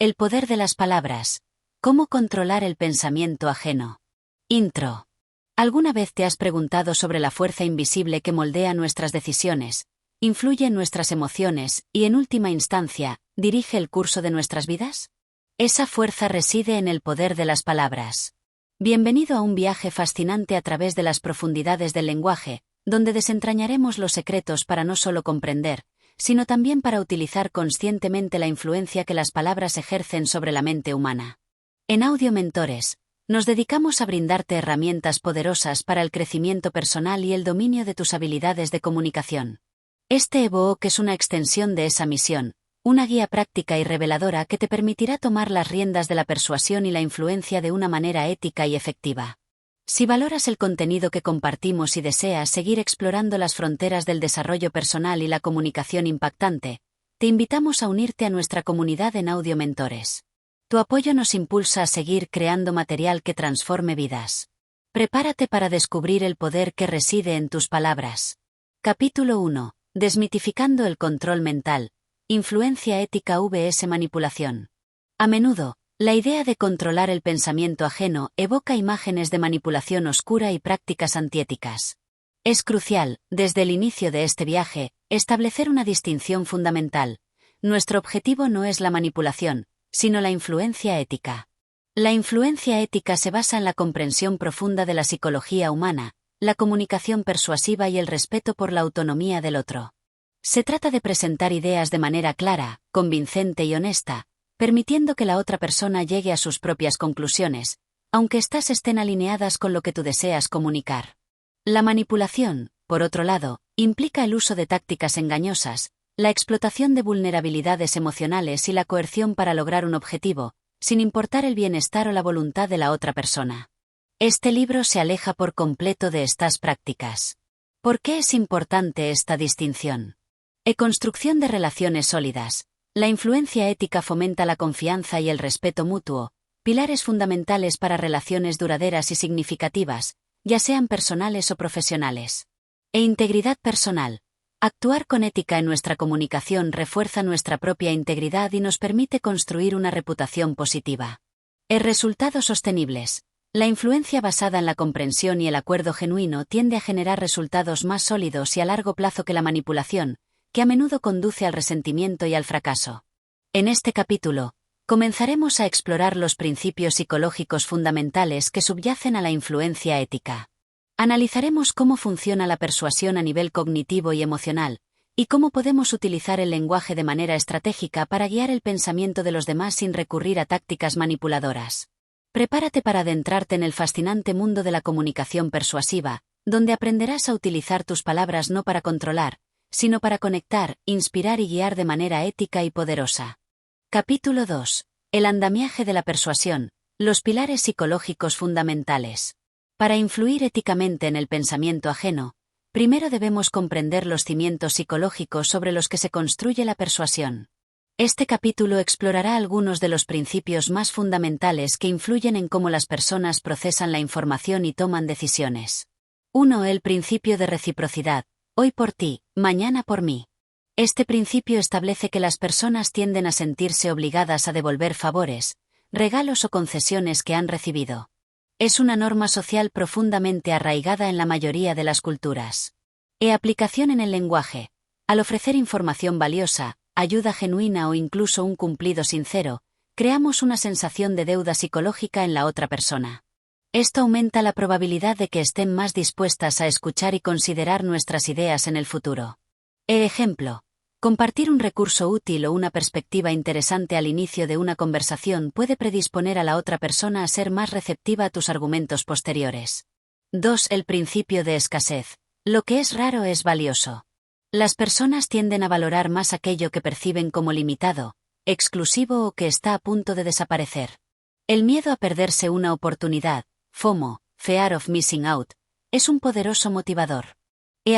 El poder de las palabras. ¿Cómo controlar el pensamiento ajeno? Intro. ¿Alguna vez te has preguntado sobre la fuerza invisible que moldea nuestras decisiones, influye en nuestras emociones y, en última instancia, dirige el curso de nuestras vidas? Esa fuerza reside en el poder de las palabras. Bienvenido a un viaje fascinante a través de las profundidades del lenguaje, donde desentrañaremos los secretos para no solo comprender, sino también para utilizar conscientemente la influencia que las palabras ejercen sobre la mente humana. En Audio Mentores, nos dedicamos a brindarte herramientas poderosas para el crecimiento personal y el dominio de tus habilidades de comunicación. Este ebook es una extensión de esa misión, una guía práctica y reveladora que te permitirá tomar las riendas de la persuasión y la influencia de una manera ética y efectiva. Si valoras el contenido que compartimos y deseas seguir explorando las fronteras del desarrollo personal y la comunicación impactante, te invitamos a unirte a nuestra comunidad en Audio Mentores. Tu apoyo nos impulsa a seguir creando material que transforme vidas. Prepárate para descubrir el poder que reside en tus palabras. Capítulo 1. Desmitificando el control mental. Influencia ética vs manipulación. A menudo, la idea de controlar el pensamiento ajeno evoca imágenes de manipulación oscura y prácticas antiéticas. Es crucial, desde el inicio de este viaje, establecer una distinción fundamental. Nuestro objetivo no es la manipulación, sino la influencia ética. La influencia ética se basa en la comprensión profunda de la psicología humana, la comunicación persuasiva y el respeto por la autonomía del otro. Se trata de presentar ideas de manera clara, convincente y honesta, permitiendo que la otra persona llegue a sus propias conclusiones, aunque éstas estén alineadas con lo que tú deseas comunicar. La manipulación, por otro lado, implica el uso de tácticas engañosas, la explotación de vulnerabilidades emocionales y la coerción para lograr un objetivo, sin importar el bienestar o la voluntad de la otra persona. Este libro se aleja por completo de estas prácticas. ¿Por qué es importante esta distinción? Construcción de relaciones sólidas. La influencia ética fomenta la confianza y el respeto mutuo, pilares fundamentales para relaciones duraderas y significativas, ya sean personales o profesionales. Integridad personal. Actuar con ética en nuestra comunicación refuerza nuestra propia integridad y nos permite construir una reputación positiva. Resultados sostenibles. La influencia basada en la comprensión y el acuerdo genuino tiende a generar resultados más sólidos y a largo plazo que la manipulación, que a menudo conduce al resentimiento y al fracaso. En este capítulo, comenzaremos a explorar los principios psicológicos fundamentales que subyacen a la influencia ética. Analizaremos cómo funciona la persuasión a nivel cognitivo y emocional, y cómo podemos utilizar el lenguaje de manera estratégica para guiar el pensamiento de los demás sin recurrir a tácticas manipuladoras. Prepárate para adentrarte en el fascinante mundo de la comunicación persuasiva, donde aprenderás a utilizar tus palabras no para controlar, sino para conectar, inspirar y guiar de manera ética y poderosa. Capítulo 2. El andamiaje de la persuasión, los pilares psicológicos fundamentales. Para influir éticamente en el pensamiento ajeno, primero debemos comprender los cimientos psicológicos sobre los que se construye la persuasión. Este capítulo explorará algunos de los principios más fundamentales que influyen en cómo las personas procesan la información y toman decisiones. 1. El principio de reciprocidad. Hoy por ti, mañana por mí. Este principio establece que las personas tienden a sentirse obligadas a devolver favores, regalos o concesiones que han recibido. Es una norma social profundamente arraigada en la mayoría de las culturas. Aplicación en el lenguaje. Al ofrecer información valiosa, ayuda genuina o incluso un cumplido sincero, creamos una sensación de deuda psicológica en la otra persona. Esto aumenta la probabilidad de que estén más dispuestas a escuchar y considerar nuestras ideas en el futuro. Ejemplo. Compartir un recurso útil o una perspectiva interesante al inicio de una conversación puede predisponer a la otra persona a ser más receptiva a tus argumentos posteriores. 2. El principio de escasez. Lo que es raro es valioso. Las personas tienden a valorar más aquello que perciben como limitado, exclusivo o que está a punto de desaparecer. El miedo a perderse una oportunidad, FOMO, Fear of Missing Out, es un poderoso motivador.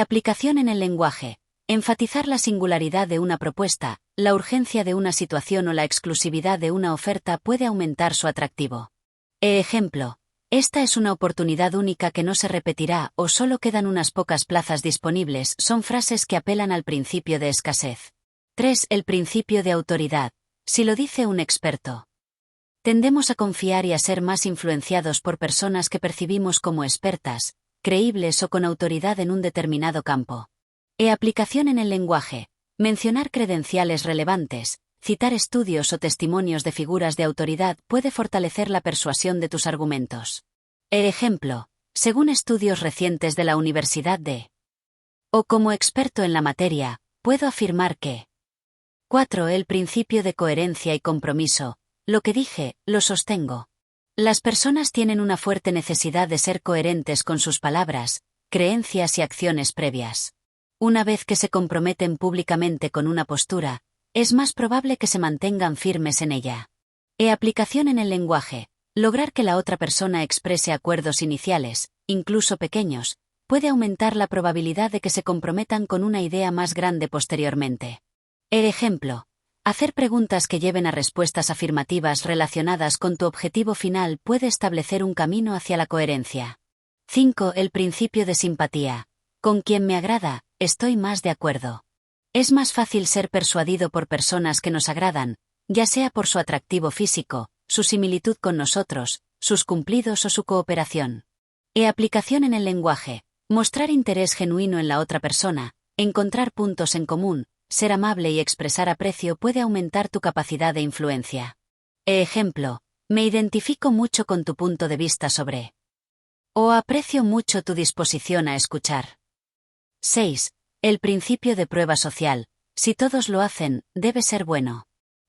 Aplicación en el lenguaje. Enfatizar la singularidad de una propuesta, la urgencia de una situación o la exclusividad de una oferta puede aumentar su atractivo. Ejemplo. Esta es una oportunidad única que no se repetirá o solo quedan unas pocas plazas disponibles son frases que apelan al principio de escasez. 3. El principio de autoridad. Si lo dice un experto. Tendemos a confiar y a ser más influenciados por personas que percibimos como expertas, creíbles o con autoridad en un determinado campo. Aplicación en el lenguaje. Mencionar credenciales relevantes, citar estudios o testimonios de figuras de autoridad puede fortalecer la persuasión de tus argumentos. Ejemplo. Según estudios recientes de la Universidad de... O como experto en la materia, puedo afirmar que... 4. El principio de coherencia y compromiso. Lo que dije, lo sostengo. Las personas tienen una fuerte necesidad de ser coherentes con sus palabras, creencias y acciones previas. Una vez que se comprometen públicamente con una postura, es más probable que se mantengan firmes en ella. Aplicación en el lenguaje. Lograr que la otra persona exprese acuerdos iniciales, incluso pequeños, puede aumentar la probabilidad de que se comprometan con una idea más grande posteriormente. Ejemplo. Hacer preguntas que lleven a respuestas afirmativas relacionadas con tu objetivo final puede establecer un camino hacia la coherencia. 5. El principio de simpatía. Con quien me agrada, estoy más de acuerdo. Es más fácil ser persuadido por personas que nos agradan, ya sea por su atractivo físico, su similitud con nosotros, sus cumplidos o su cooperación. Aplicación en el lenguaje. Mostrar interés genuino en la otra persona, encontrar puntos en común, ser amable y expresar aprecio puede aumentar tu capacidad de influencia. Ejemplo. Me identifico mucho con tu punto de vista sobre. O aprecio mucho tu disposición a escuchar. 6. El principio de prueba social. Si todos lo hacen, debe ser bueno.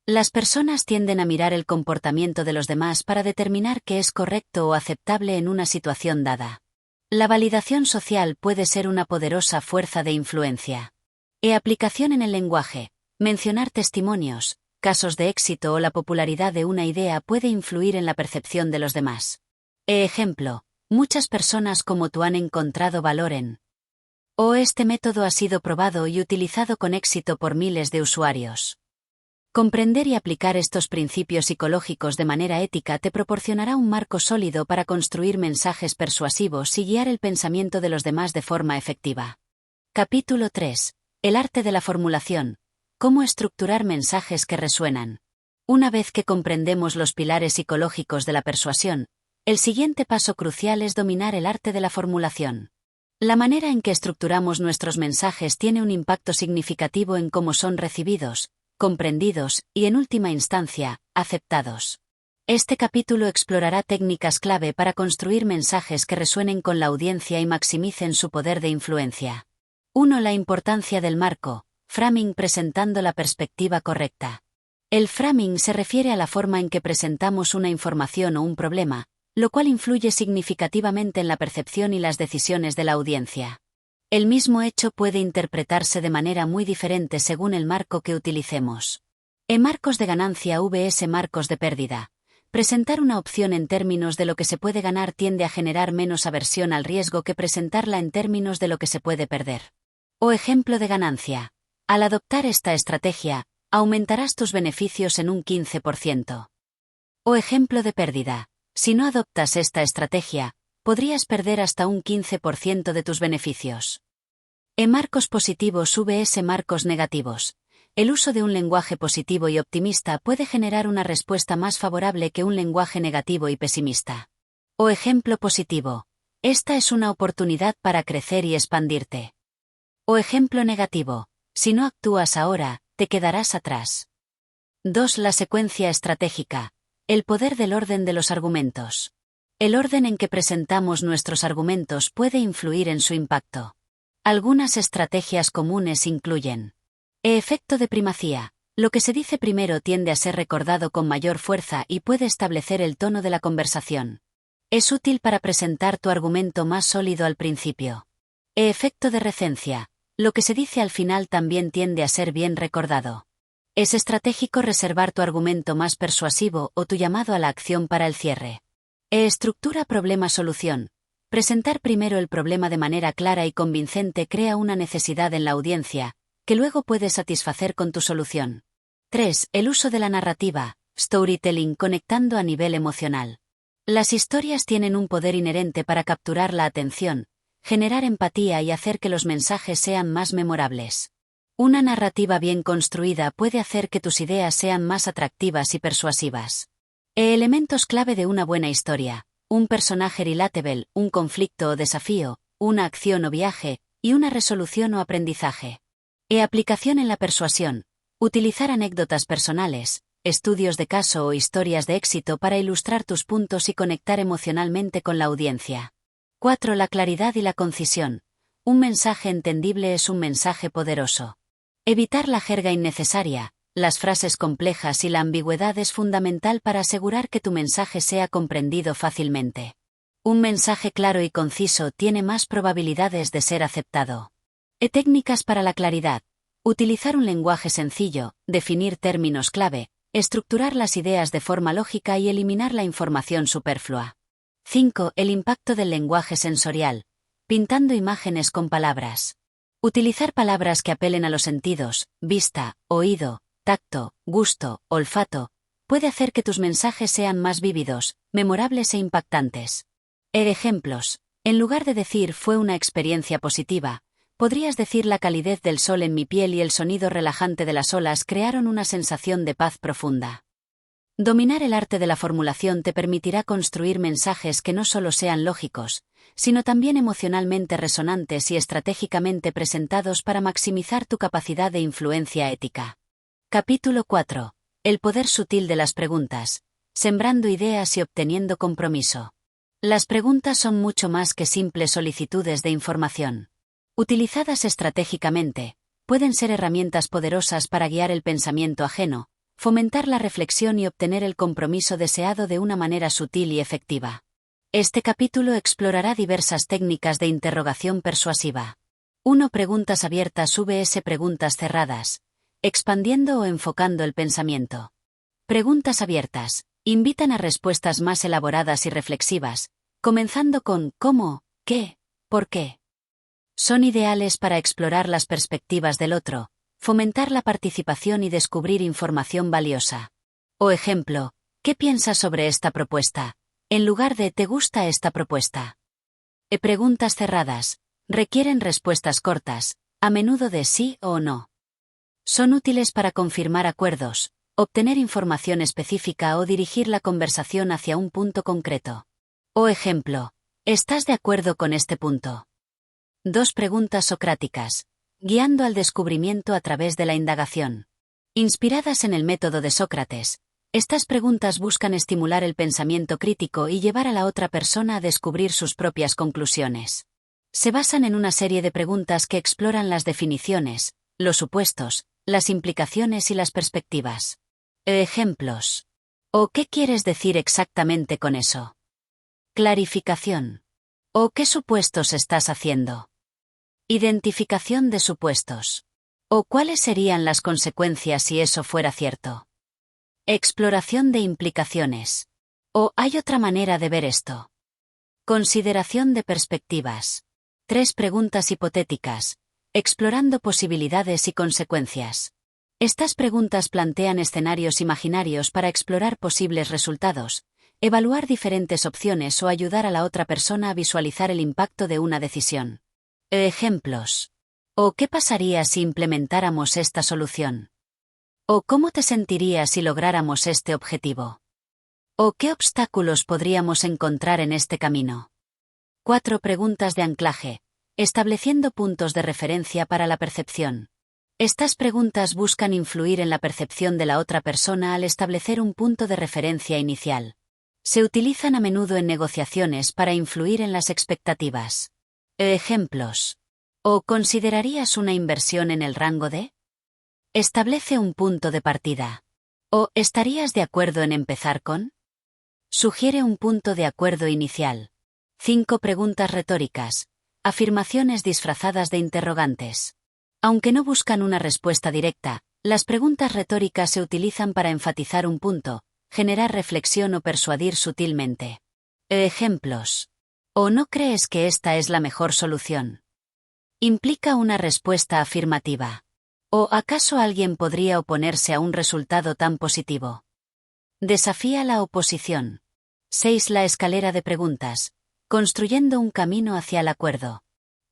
Las personas tienden a mirar el comportamiento de los demás para determinar qué es correcto o aceptable en una situación dada. La validación social puede ser una poderosa fuerza de influencia. Aplicación en el lenguaje. Mencionar testimonios, casos de éxito o la popularidad de una idea puede influir en la percepción de los demás. Ejemplo. Muchas personas como tú han encontrado valor en. O este método ha sido probado y utilizado con éxito por miles de usuarios. Comprender y aplicar estos principios psicológicos de manera ética te proporcionará un marco sólido para construir mensajes persuasivos y guiar el pensamiento de los demás de forma efectiva. Capítulo 3. El arte de la formulación. Cómo estructurar mensajes que resuenan. Una vez que comprendemos los pilares psicológicos de la persuasión, el siguiente paso crucial es dominar el arte de la formulación. La manera en que estructuramos nuestros mensajes tiene un impacto significativo en cómo son recibidos, comprendidos y, en última instancia, aceptados. Este capítulo explorará técnicas clave para construir mensajes que resuenen con la audiencia y maximicen su poder de influencia. 1. La importancia del marco, framing presentando la perspectiva correcta. El framing se refiere a la forma en que presentamos una información o un problema, lo cual influye significativamente en la percepción y las decisiones de la audiencia. El mismo hecho puede interpretarse de manera muy diferente según el marco que utilicemos. Marcos de ganancia vs marcos de pérdida. Presentar una opción en términos de lo que se puede ganar tiende a generar menos aversión al riesgo que presentarla en términos de lo que se puede perder. O ejemplo de ganancia. Al adoptar esta estrategia, aumentarás tus beneficios en un 15%. O ejemplo de pérdida. Si no adoptas esta estrategia, podrías perder hasta un 15% de tus beneficios. Marcos positivos vs marcos negativos. El uso de un lenguaje positivo y optimista puede generar una respuesta más favorable que un lenguaje negativo y pesimista. O ejemplo positivo. Esta es una oportunidad para crecer y expandirte. O ejemplo negativo. Si no actúas ahora, te quedarás atrás. 2. La secuencia estratégica. El poder del orden de los argumentos. El orden en que presentamos nuestros argumentos puede influir en su impacto. Algunas estrategias comunes incluyen. Efecto de primacía. Lo que se dice primero tiende a ser recordado con mayor fuerza y puede establecer el tono de la conversación. Es útil para presentar tu argumento más sólido al principio. Efecto de recencia. Lo que se dice al final también tiende a ser bien recordado. Es estratégico reservar tu argumento más persuasivo o tu llamado a la acción para el cierre. Estructura problema-solución. Presentar primero el problema de manera clara y convincente crea una necesidad en la audiencia, que luego puedes satisfacer con tu solución. 3. El uso de la narrativa, storytelling conectando a nivel emocional. Las historias tienen un poder inherente para capturar la atención, generar empatía y hacer que los mensajes sean más memorables. Una narrativa bien construida puede hacer que tus ideas sean más atractivas y persuasivas. Elementos clave de una buena historia: un personaje relatable, un conflicto o desafío, una acción o viaje, y una resolución o aprendizaje. Aplicación en la persuasión: utilizar anécdotas personales, estudios de caso o historias de éxito para ilustrar tus puntos y conectar emocionalmente con la audiencia. 4. La claridad y la concisión. Un mensaje entendible es un mensaje poderoso. Evitar la jerga innecesaria, las frases complejas y la ambigüedad es fundamental para asegurar que tu mensaje sea comprendido fácilmente. Un mensaje claro y conciso tiene más probabilidades de ser aceptado. Técnicas para la claridad: utilizar un lenguaje sencillo, definir términos clave, estructurar las ideas de forma lógica y eliminar la información superflua. 5. El impacto del lenguaje sensorial. Pintando imágenes con palabras. Utilizar palabras que apelen a los sentidos: vista, oído, tacto, gusto, olfato, puede hacer que tus mensajes sean más vívidos, memorables e impactantes. Ejemplos: en lugar de decir "fue una experiencia positiva", podrías decir "la calidez del sol en mi piel y el sonido relajante de las olas crearon una sensación de paz profunda". Dominar el arte de la formulación te permitirá construir mensajes que no solo sean lógicos, sino también emocionalmente resonantes y estratégicamente presentados para maximizar tu capacidad de influencia ética. Capítulo 4. El poder sutil de las preguntas. Sembrando ideas y obteniendo compromiso. Las preguntas son mucho más que simples solicitudes de información. Utilizadas estratégicamente, pueden ser herramientas poderosas para guiar el pensamiento ajeno, fomentar la reflexión y obtener el compromiso deseado de una manera sutil y efectiva. Este capítulo explorará diversas técnicas de interrogación persuasiva. 1. Preguntas abiertas vs preguntas cerradas. Expandiendo o enfocando el pensamiento. Preguntas abiertas invitan a respuestas más elaboradas y reflexivas, comenzando con ¿cómo?, ¿qué?, ¿por qué? Son ideales para explorar las perspectivas del otro, fomentar la participación y descubrir información valiosa. O ejemplo: ¿qué piensas sobre esta propuesta?, en lugar de ¿te gusta esta propuesta? Preguntas cerradas requieren respuestas cortas, a menudo de sí o no. Son útiles para confirmar acuerdos, obtener información específica o dirigir la conversación hacia un punto concreto. O ejemplo: ¿estás de acuerdo con este punto? 2. Preguntas socráticas. Guiando al descubrimiento a través de la indagación. Inspiradas en el método de Sócrates, estas preguntas buscan estimular el pensamiento crítico y llevar a la otra persona a descubrir sus propias conclusiones. Se basan en una serie de preguntas que exploran las definiciones, los supuestos, las implicaciones y las perspectivas. Ejemplos. ¿O qué quieres decir exactamente con eso? Clarificación. ¿O qué supuestos estás haciendo? Identificación de supuestos. ¿O cuáles serían las consecuencias si eso fuera cierto? Exploración de implicaciones. ¿O hay otra manera de ver esto? Consideración de perspectivas. 3. Preguntas hipotéticas. Explorando posibilidades y consecuencias. Estas preguntas plantean escenarios imaginarios para explorar posibles resultados, evaluar diferentes opciones o ayudar a la otra persona a visualizar el impacto de una decisión. Ejemplos. ¿O qué pasaría si implementáramos esta solución? ¿O cómo te sentirías si lográramos este objetivo? ¿O qué obstáculos podríamos encontrar en este camino? 4. Preguntas de anclaje. Estableciendo puntos de referencia para la percepción. Estas preguntas buscan influir en la percepción de la otra persona al establecer un punto de referencia inicial. Se utilizan a menudo en negociaciones para influir en las expectativas. Ejemplos. ¿O considerarías una inversión en el rango de? Establece un punto de partida. ¿O estarías de acuerdo en empezar con? Sugiere un punto de acuerdo inicial. 5. Preguntas retóricas. Afirmaciones disfrazadas de interrogantes. Aunque no buscan una respuesta directa, las preguntas retóricas se utilizan para enfatizar un punto, generar reflexión o persuadir sutilmente. Ejemplos. ¿O no crees que esta es la mejor solución? Implica una respuesta afirmativa. ¿O acaso alguien podría oponerse a un resultado tan positivo? Desafía la oposición. 6. La escalera de preguntas. Construyendo un camino hacia el acuerdo.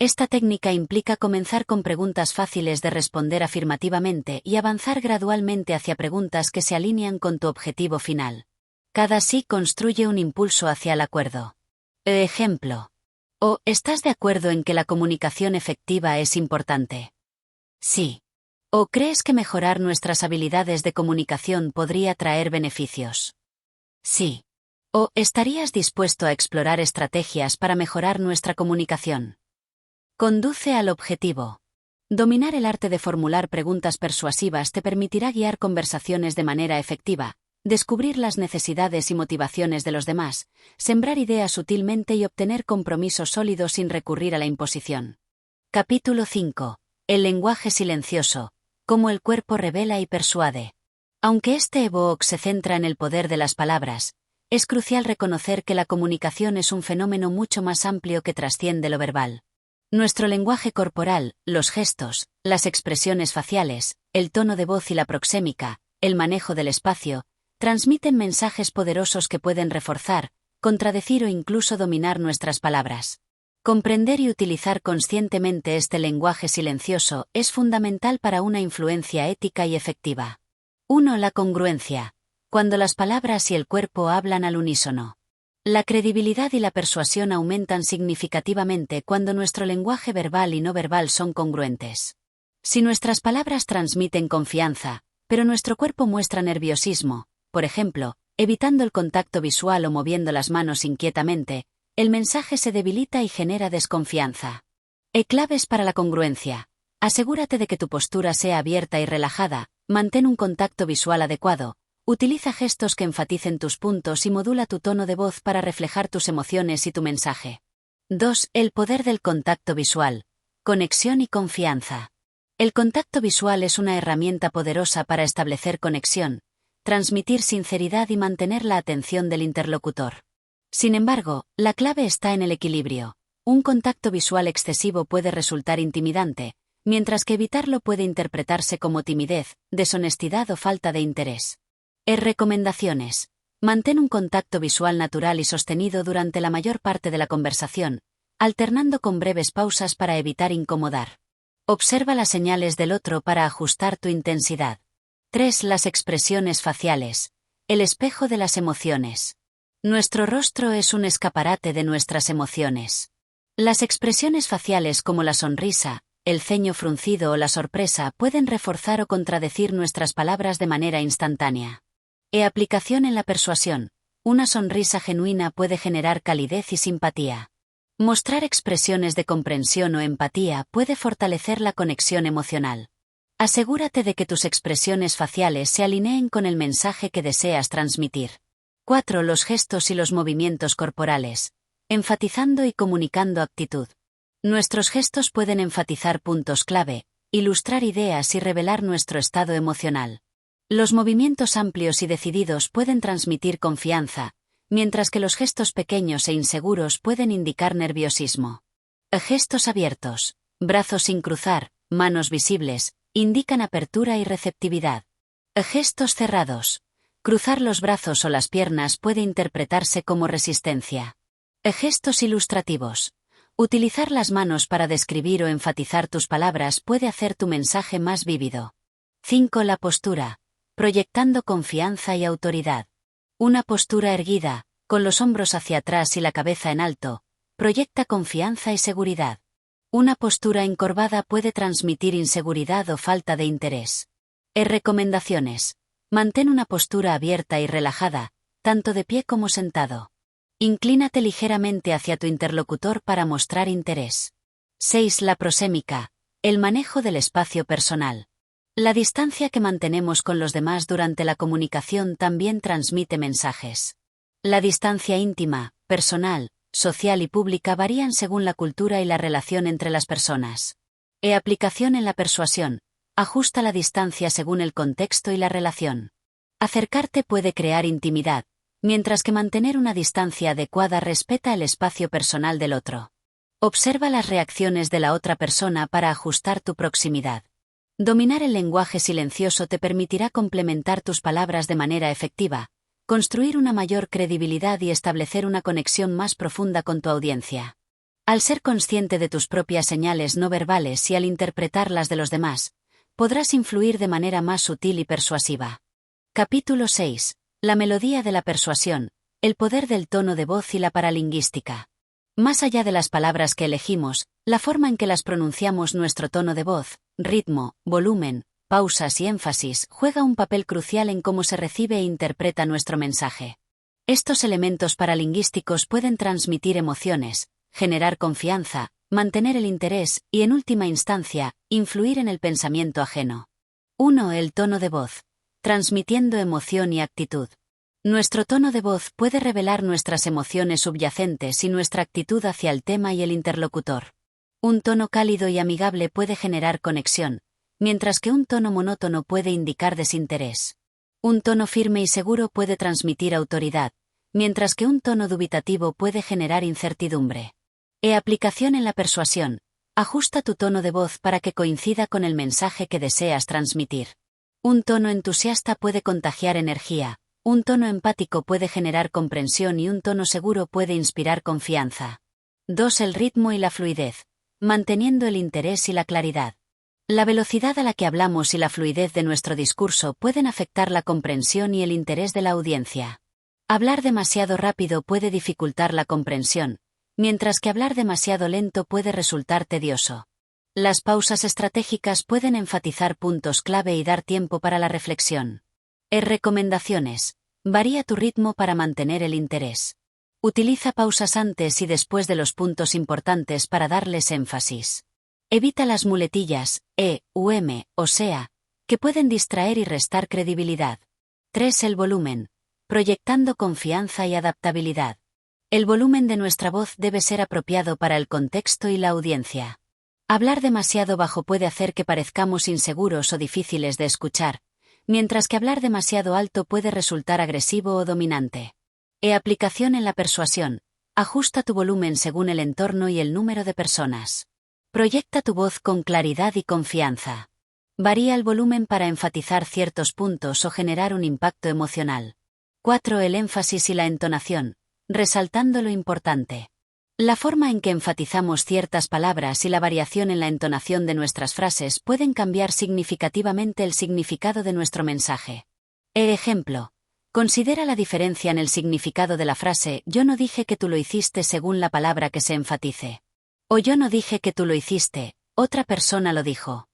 Esta técnica implica comenzar con preguntas fáciles de responder afirmativamente y avanzar gradualmente hacia preguntas que se alinean con tu objetivo final. Cada sí construye un impulso hacia el acuerdo. Ejemplo. O, ¿estás de acuerdo en que la comunicación efectiva es importante? Sí. ¿O crees que mejorar nuestras habilidades de comunicación podría traer beneficios? Sí. ¿O estarías dispuesto a explorar estrategias para mejorar nuestra comunicación? Conduce al objetivo. Dominar el arte de formular preguntas persuasivas te permitirá guiar conversaciones de manera efectiva, descubrir las necesidades y motivaciones de los demás, sembrar ideas sutilmente y obtener compromisos sólidos sin recurrir a la imposición. Capítulo 5. El lenguaje silencioso. Cómo el cuerpo revela y persuade. Aunque este ebook se centra en el poder de las palabras, es crucial reconocer que la comunicación es un fenómeno mucho más amplio que trasciende lo verbal. Nuestro lenguaje corporal, los gestos, las expresiones faciales, el tono de voz y la proxémica, el manejo del espacio, transmiten mensajes poderosos que pueden reforzar, contradecir o incluso dominar nuestras palabras. Comprender y utilizar conscientemente este lenguaje silencioso es fundamental para una influencia ética y efectiva. 1. La congruencia. Cuando las palabras y el cuerpo hablan al unísono. La credibilidad y la persuasión aumentan significativamente cuando nuestro lenguaje verbal y no verbal son congruentes. Si nuestras palabras transmiten confianza, pero nuestro cuerpo muestra nerviosismo, por ejemplo, evitando el contacto visual o moviendo las manos inquietamente, el mensaje se debilita y genera desconfianza. Claves para la congruencia. Asegúrate de que tu postura sea abierta y relajada, mantén un contacto visual adecuado, utiliza gestos que enfaticen tus puntos y modula tu tono de voz para reflejar tus emociones y tu mensaje. 2. El poder del contacto visual. Conexión y confianza. El contacto visual es una herramienta poderosa para establecer conexión, transmitir sinceridad y mantener la atención del interlocutor. Sin embargo, la clave está en el equilibrio. Un contacto visual excesivo puede resultar intimidante, mientras que evitarlo puede interpretarse como timidez, deshonestidad o falta de interés. Recomendaciones. Mantén un contacto visual natural y sostenido durante la mayor parte de la conversación, alternando con breves pausas para evitar incomodar. Observa las señales del otro para ajustar tu intensidad. 3. Las expresiones faciales. El espejo de las emociones. Nuestro rostro es un escaparate de nuestras emociones. Las expresiones faciales como la sonrisa, el ceño fruncido o la sorpresa pueden reforzar o contradecir nuestras palabras de manera instantánea. Aplicación en la persuasión. Una sonrisa genuina puede generar calidez y simpatía. Mostrar expresiones de comprensión o empatía puede fortalecer la conexión emocional. Asegúrate de que tus expresiones faciales se alineen con el mensaje que deseas transmitir. 4. Los gestos y los movimientos corporales. Enfatizando y comunicando actitud. Nuestros gestos pueden enfatizar puntos clave, ilustrar ideas y revelar nuestro estado emocional. Los movimientos amplios y decididos pueden transmitir confianza, mientras que los gestos pequeños e inseguros pueden indicar nerviosismo. Gestos abiertos, brazos sin cruzar, manos visibles, indican apertura y receptividad. Gestos cerrados. Cruzar los brazos o las piernas puede interpretarse como resistencia. Gestos ilustrativos. Utilizar las manos para describir o enfatizar tus palabras puede hacer tu mensaje más vívido. 5. La postura. Proyectando confianza y autoridad. Una postura erguida, con los hombros hacia atrás y la cabeza en alto, proyecta confianza y seguridad. Una postura encorvada puede transmitir inseguridad o falta de interés. Recomendaciones. Mantén una postura abierta y relajada, tanto de pie como sentado. Inclínate ligeramente hacia tu interlocutor para mostrar interés. 6. La prosémica. El manejo del espacio personal. La distancia que mantenemos con los demás durante la comunicación también transmite mensajes. La distancia íntima, personal, social y pública varían según la cultura y la relación entre las personas. Aplicación en la persuasión. Ajusta la distancia según el contexto y la relación. Acercarte puede crear intimidad, mientras que mantener una distancia adecuada respeta el espacio personal del otro. Observa las reacciones de la otra persona para ajustar tu proximidad. Dominar el lenguaje silencioso te permitirá complementar tus palabras de manera efectiva, construir una mayor credibilidad y establecer una conexión más profunda con tu audiencia. Al ser consciente de tus propias señales no verbales y al interpretar las de los demás, podrás influir de manera más sutil y persuasiva. Capítulo 6. La melodía de la persuasión, el poder del tono de voz y la paralingüística. Más allá de las palabras que elegimos, la forma en que las pronunciamos, nuestro tono de voz, ritmo, volumen, pausas y énfasis juega un papel crucial en cómo se recibe e interpreta nuestro mensaje. Estos elementos paralingüísticos pueden transmitir emociones, generar confianza, mantener el interés y, en última instancia, influir en el pensamiento ajeno. 1. El tono de voz. Transmitiendo emoción y actitud. Nuestro tono de voz puede revelar nuestras emociones subyacentes y nuestra actitud hacia el tema y el interlocutor. Un tono cálido y amigable puede generar conexión, mientras que un tono monótono puede indicar desinterés. Un tono firme y seguro puede transmitir autoridad, mientras que un tono dubitativo puede generar incertidumbre. Aplicación en la persuasión. Ajusta tu tono de voz para que coincida con el mensaje que deseas transmitir. Un tono entusiasta puede contagiar energía, un tono empático puede generar comprensión y un tono seguro puede inspirar confianza. 2. El ritmo y la fluidez. Manteniendo el interés y la claridad. La velocidad a la que hablamos y la fluidez de nuestro discurso pueden afectar la comprensión y el interés de la audiencia. Hablar demasiado rápido puede dificultar la comprensión, mientras que hablar demasiado lento puede resultar tedioso. Las pausas estratégicas pueden enfatizar puntos clave y dar tiempo para la reflexión. Recomendaciones. Varía tu ritmo para mantener el interés. Utiliza pausas antes y después de los puntos importantes para darles énfasis. Evita las muletillas, o sea, que pueden distraer y restar credibilidad. 3. El volumen. Proyectando confianza y adaptabilidad. El volumen de nuestra voz debe ser apropiado para el contexto y la audiencia. Hablar demasiado bajo puede hacer que parezcamos inseguros o difíciles de escuchar, mientras que hablar demasiado alto puede resultar agresivo o dominante. Aplicación en la persuasión. Ajusta tu volumen según el entorno y el número de personas. Proyecta tu voz con claridad y confianza. Varía el volumen para enfatizar ciertos puntos o generar un impacto emocional. 4. El énfasis y la entonación. Resaltando lo importante. La forma en que enfatizamos ciertas palabras y la variación en la entonación de nuestras frases pueden cambiar significativamente el significado de nuestro mensaje. Ejemplo. Considera la diferencia en el significado de la frase «Yo no dije que tú lo hiciste» según la palabra que se enfatice. O «Yo no dije que tú lo hiciste, otra persona lo dijo».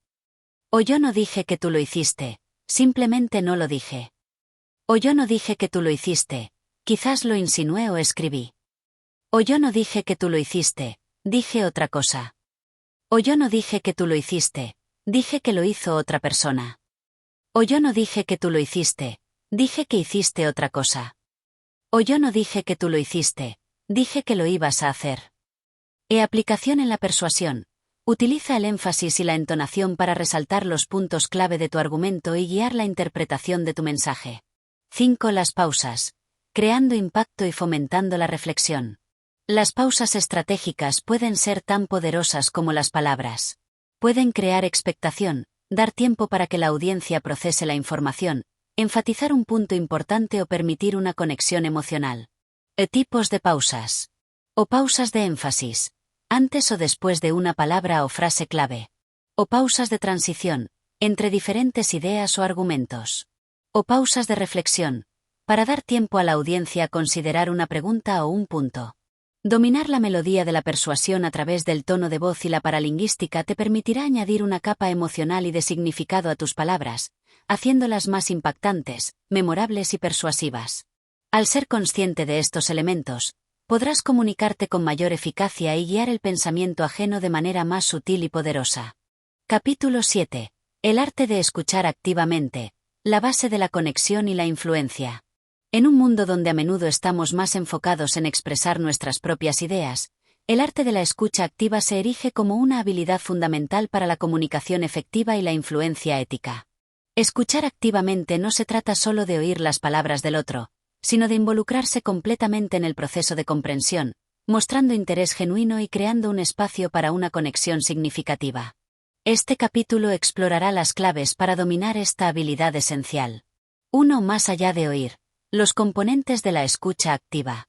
O «Yo no dije que tú lo hiciste, simplemente no lo dije». O «Yo no dije que tú lo hiciste, quizás lo insinué o escribí». O «Yo no dije que tú lo hiciste, dije otra cosa». O «Yo no dije que tú lo hiciste, dije que lo hizo otra persona». O «Yo no dije que tú lo hiciste, dije que hiciste otra cosa». O «Yo no dije que tú lo hiciste, dije que lo ibas a hacer». Aplicación en la persuasión. Utiliza el énfasis y la entonación para resaltar los puntos clave de tu argumento y guiar la interpretación de tu mensaje. 5. Las pausas. Creando impacto y fomentando la reflexión. Las pausas estratégicas pueden ser tan poderosas como las palabras. Pueden crear expectación, dar tiempo para que la audiencia procese la información, enfatizar un punto importante o permitir una conexión emocional. Tipos de pausas. O pausas de énfasis. Antes o después de una palabra o frase clave. O pausas de transición, entre diferentes ideas o argumentos. O pausas de reflexión, para dar tiempo a la audiencia a considerar una pregunta o un punto. Dominar la melodía de la persuasión a través del tono de voz y la paralingüística te permitirá añadir una capa emocional y de significado a tus palabras, haciéndolas más impactantes, memorables y persuasivas. Al ser consciente de estos elementos, podrás comunicarte con mayor eficacia y guiar el pensamiento ajeno de manera más sutil y poderosa. Capítulo 7. El arte de escuchar activamente, la base de la conexión y la influencia. En un mundo donde a menudo estamos más enfocados en expresar nuestras propias ideas, el arte de la escucha activa se erige como una habilidad fundamental para la comunicación efectiva y la influencia ética. Escuchar activamente no se trata solo de oír las palabras del otro, sino de involucrarse completamente en el proceso de comprensión, mostrando interés genuino y creando un espacio para una conexión significativa. Este capítulo explorará las claves para dominar esta habilidad esencial. 1. Más allá de oír. Los componentes de la escucha activa.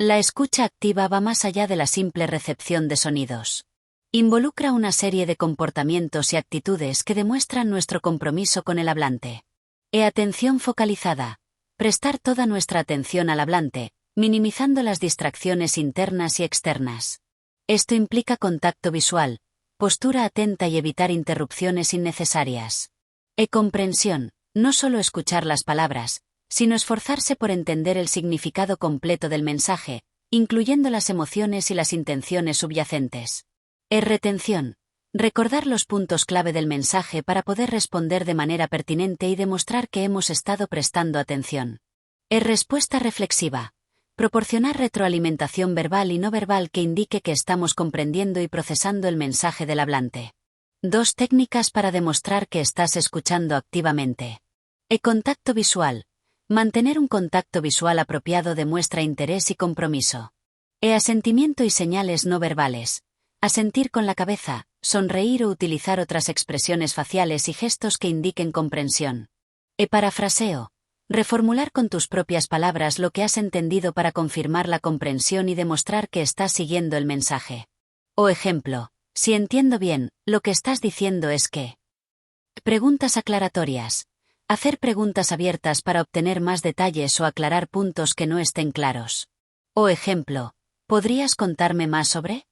La escucha activa va más allá de la simple recepción de sonidos. Involucra una serie de comportamientos y actitudes que demuestran nuestro compromiso con el hablante. Atención focalizada. Prestar toda nuestra atención al hablante, minimizando las distracciones internas y externas. Esto implica contacto visual, postura atenta y evitar interrupciones innecesarias. Comprensión. No solo escuchar las palabras, sino esforzarse por entender el significado completo del mensaje, incluyendo las emociones y las intenciones subyacentes. Retención. Recordar los puntos clave del mensaje para poder responder de manera pertinente y demostrar que hemos estado prestando atención. Respuesta reflexiva. Proporcionar retroalimentación verbal y no verbal que indique que estamos comprendiendo y procesando el mensaje del hablante. 2 técnicas para demostrar que estás escuchando activamente. Contacto visual. Mantener un contacto visual apropiado demuestra interés y compromiso. Asentimiento y señales no verbales. Asentir con la cabeza, sonreír o utilizar otras expresiones faciales y gestos que indiquen comprensión. Parafraseo. Reformular con tus propias palabras lo que has entendido para confirmar la comprensión y demostrar que estás siguiendo el mensaje. O ejemplo, si entiendo bien, lo que estás diciendo es que. Preguntas aclaratorias. Hacer preguntas abiertas para obtener más detalles o aclarar puntos que no estén claros. O ejemplo, ¿podrías contarme más sobre?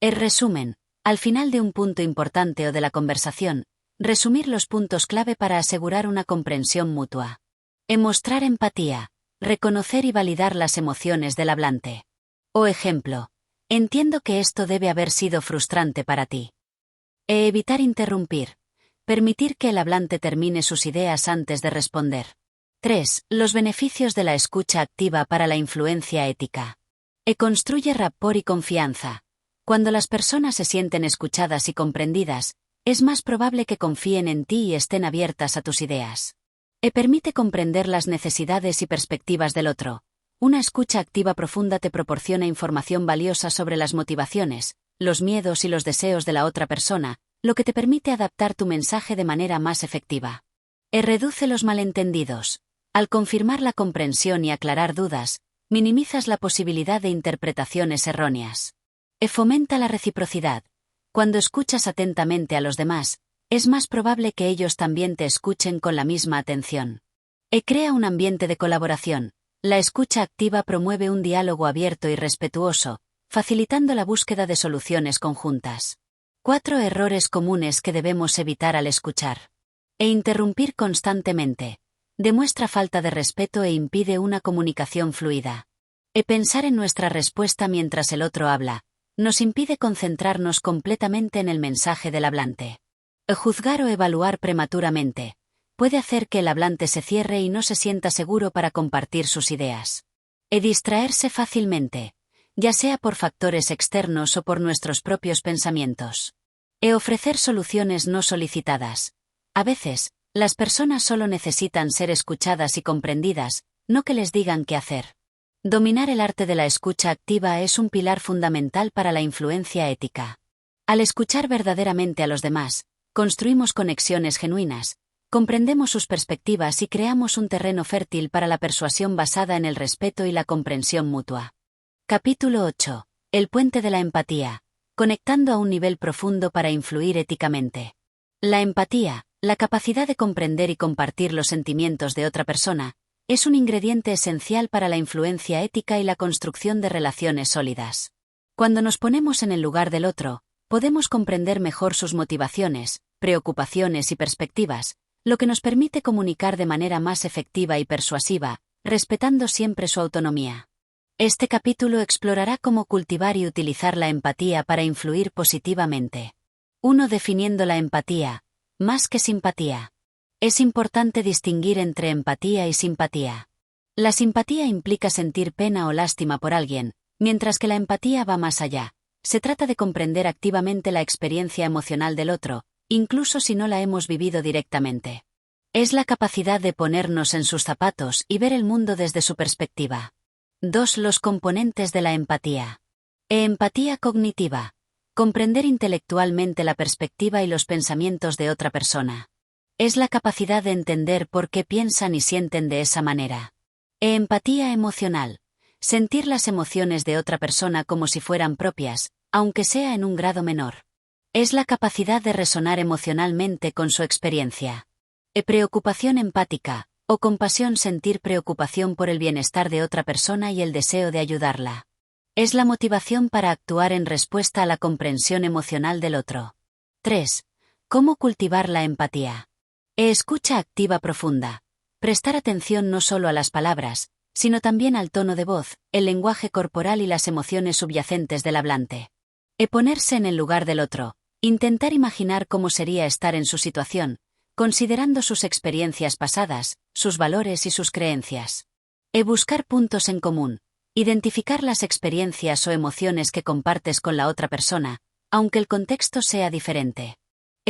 Resumen. Al final de un punto importante o de la conversación, resumir los puntos clave para asegurar una comprensión mutua. Mostrar empatía. Reconocer y validar las emociones del hablante. O ejemplo, entiendo que esto debe haber sido frustrante para ti. Evitar interrumpir. Permitir que el hablante termine sus ideas antes de responder. 3. Los beneficios de la escucha activa para la influencia ética. Construye rapport y confianza. Cuando las personas se sienten escuchadas y comprendidas, es más probable que confíen en ti y estén abiertas a tus ideas. Permite comprender las necesidades y perspectivas del otro. Una escucha activa profunda te proporciona información valiosa sobre las motivaciones, los miedos y los deseos de la otra persona, lo que te permite adaptar tu mensaje de manera más efectiva. Reduce los malentendidos. Al confirmar la comprensión y aclarar dudas, minimizas la posibilidad de interpretaciones erróneas. Fomenta la reciprocidad. Cuando escuchas atentamente a los demás, es más probable que ellos también te escuchen con la misma atención. Crea un ambiente de colaboración. La escucha activa promueve un diálogo abierto y respetuoso, facilitando la búsqueda de soluciones conjuntas. 4 errores comunes que debemos evitar al escuchar. Interrumpir constantemente. Demuestra falta de respeto e impide una comunicación fluida. Pensar en nuestra respuesta mientras el otro habla. Nos impide concentrarnos completamente en el mensaje del hablante. Juzgar o evaluar prematuramente. Puede hacer que el hablante se cierre y no se sienta seguro para compartir sus ideas. Distraerse fácilmente, ya sea por factores externos o por nuestros propios pensamientos. Ofrecer soluciones no solicitadas. A veces, las personas solo necesitan ser escuchadas y comprendidas, no que les digan qué hacer. Dominar el arte de la escucha activa es un pilar fundamental para la influencia ética. Al escuchar verdaderamente a los demás, construimos conexiones genuinas, comprendemos sus perspectivas y creamos un terreno fértil para la persuasión basada en el respeto y la comprensión mutua. Capítulo 8. El puente de la empatía. Conectando a un nivel profundo para influir éticamente. La empatía, la capacidad de comprender y compartir los sentimientos de otra persona, es un ingrediente esencial para la influencia ética y la construcción de relaciones sólidas. Cuando nos ponemos en el lugar del otro, podemos comprender mejor sus motivaciones, preocupaciones y perspectivas, lo que nos permite comunicar de manera más efectiva y persuasiva, respetando siempre su autonomía. Este capítulo explorará cómo cultivar y utilizar la empatía para influir positivamente. 1. Definiendo la empatía, más que simpatía. Es importante distinguir entre empatía y simpatía. La simpatía implica sentir pena o lástima por alguien, mientras que la empatía va más allá. Se trata de comprender activamente la experiencia emocional del otro, incluso si no la hemos vivido directamente. Es la capacidad de ponernos en sus zapatos y ver el mundo desde su perspectiva. 2. Los componentes de la empatía. Empatía cognitiva. Comprender intelectualmente la perspectiva y los pensamientos de otra persona. Es la capacidad de entender por qué piensan y sienten de esa manera. Empatía emocional. sentir las emociones de otra persona como si fueran propias, aunque sea en un grado menor. Es la capacidad de resonar emocionalmente con su experiencia. Preocupación empática, o compasión, sentir preocupación por el bienestar de otra persona y el deseo de ayudarla. Es la motivación para actuar en respuesta a la comprensión emocional del otro. 3. ¿Cómo cultivar la empatía? Escucha activa profunda. Prestar atención no solo a las palabras, sino también al tono de voz, el lenguaje corporal y las emociones subyacentes del hablante. Ponerse en el lugar del otro. Intentar imaginar cómo sería estar en su situación, considerando sus experiencias pasadas, sus valores y sus creencias. Buscar puntos en común. Identificar las experiencias o emociones que compartes con la otra persona, aunque el contexto sea diferente.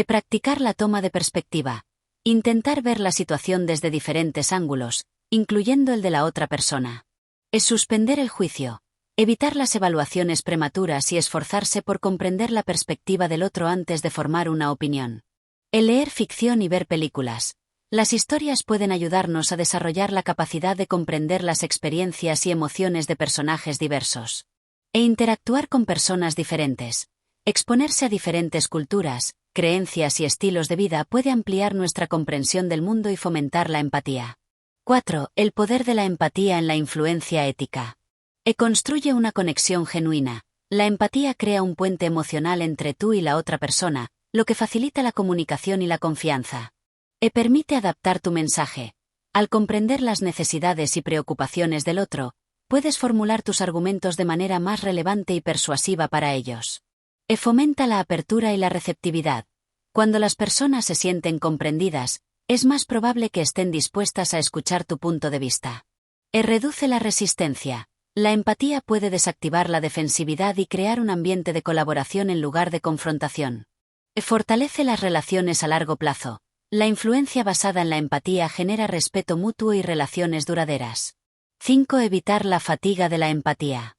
Practicar la toma de perspectiva. Intentar ver la situación desde diferentes ángulos, incluyendo el de la otra persona. Suspender el juicio. Evitar las evaluaciones prematuras y esforzarse por comprender la perspectiva del otro antes de formar una opinión. Leer ficción y ver películas. Las historias pueden ayudarnos a desarrollar la capacidad de comprender las experiencias y emociones de personajes diversos. Interactuar con personas diferentes. Exponerse a diferentes culturas, creencias y estilos de vida puede ampliar nuestra comprensión del mundo y fomentar la empatía. 4. El poder de la empatía en la influencia ética. Construye una conexión genuina. La empatía crea un puente emocional entre tú y la otra persona, lo que facilita la comunicación y la confianza. Permite adaptar tu mensaje. Al comprender las necesidades y preocupaciones del otro, puedes formular tus argumentos de manera más relevante y persuasiva para ellos. Fomenta la apertura y la receptividad. Cuando las personas se sienten comprendidas, es más probable que estén dispuestas a escuchar tu punto de vista. Reduce la resistencia. La empatía puede desactivar la defensividad y crear un ambiente de colaboración en lugar de confrontación. Fortalece las relaciones a largo plazo. La influencia basada en la empatía genera respeto mutuo y relaciones duraderas. 5. Evitar la fatiga de la empatía.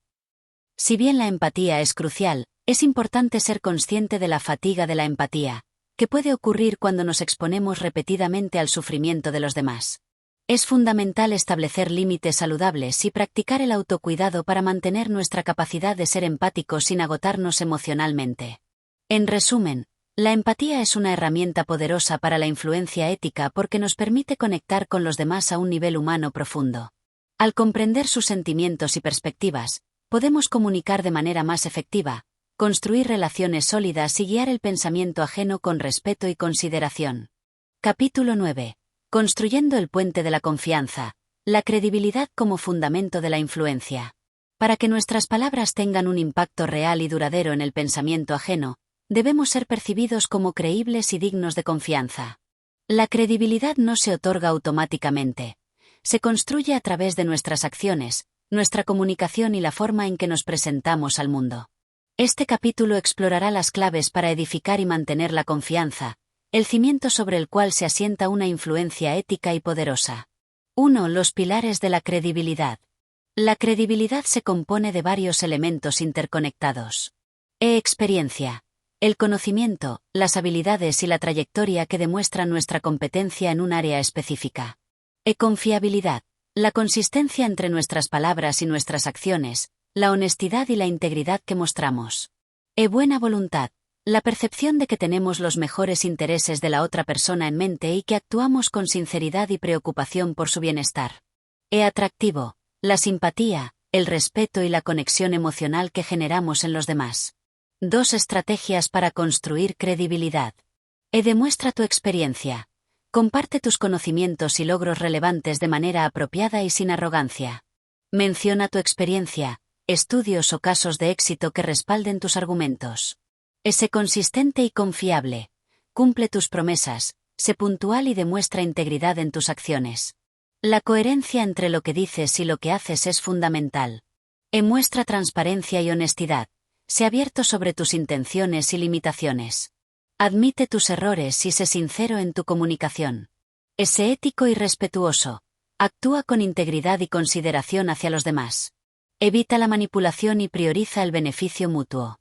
Si bien la empatía es crucial, es importante ser consciente de la fatiga de la empatía, que puede ocurrir cuando nos exponemos repetidamente al sufrimiento de los demás. Es fundamental establecer límites saludables y practicar el autocuidado para mantener nuestra capacidad de ser empáticos sin agotarnos emocionalmente. En resumen, la empatía es una herramienta poderosa para la influencia ética porque nos permite conectar con los demás a un nivel humano profundo. Al comprender sus sentimientos y perspectivas, podemos comunicar de manera más efectiva, construir relaciones sólidas y guiar el pensamiento ajeno con respeto y consideración. Capítulo 9. Construyendo el puente de la confianza, la credibilidad como fundamento de la influencia. Para que nuestras palabras tengan un impacto real y duradero en el pensamiento ajeno, debemos ser percibidos como creíbles y dignos de confianza. La credibilidad no se otorga automáticamente. Se construye a través de nuestras acciones, nuestra comunicación y la forma en que nos presentamos al mundo. Este capítulo explorará las claves para edificar y mantener la confianza, el cimiento sobre el cual se asienta una influencia ética y poderosa. 1. Los pilares de la credibilidad. La credibilidad se compone de varios elementos interconectados. Experiencia. El conocimiento, las habilidades y la trayectoria que demuestran nuestra competencia en un área específica. Confiabilidad. La consistencia entre nuestras palabras y nuestras acciones, la honestidad y la integridad que mostramos. Buena voluntad. La percepción de que tenemos los mejores intereses de la otra persona en mente y que actuamos con sinceridad y preocupación por su bienestar. Atractivo. La simpatía, el respeto y la conexión emocional que generamos en los demás. 2 estrategias para construir credibilidad. Demuestra tu experiencia. Comparte tus conocimientos y logros relevantes de manera apropiada y sin arrogancia. Menciona tu experiencia, estudios o casos de éxito que respalden tus argumentos. Sé consistente y confiable. Cumple tus promesas, sé puntual y demuestra integridad en tus acciones. La coherencia entre lo que dices y lo que haces es fundamental. Muestra transparencia y honestidad. Sé abierto sobre tus intenciones y limitaciones. Admite tus errores y sé sincero en tu comunicación. Sé ético y respetuoso. Actúa con integridad y consideración hacia los demás. Evita la manipulación y prioriza el beneficio mutuo.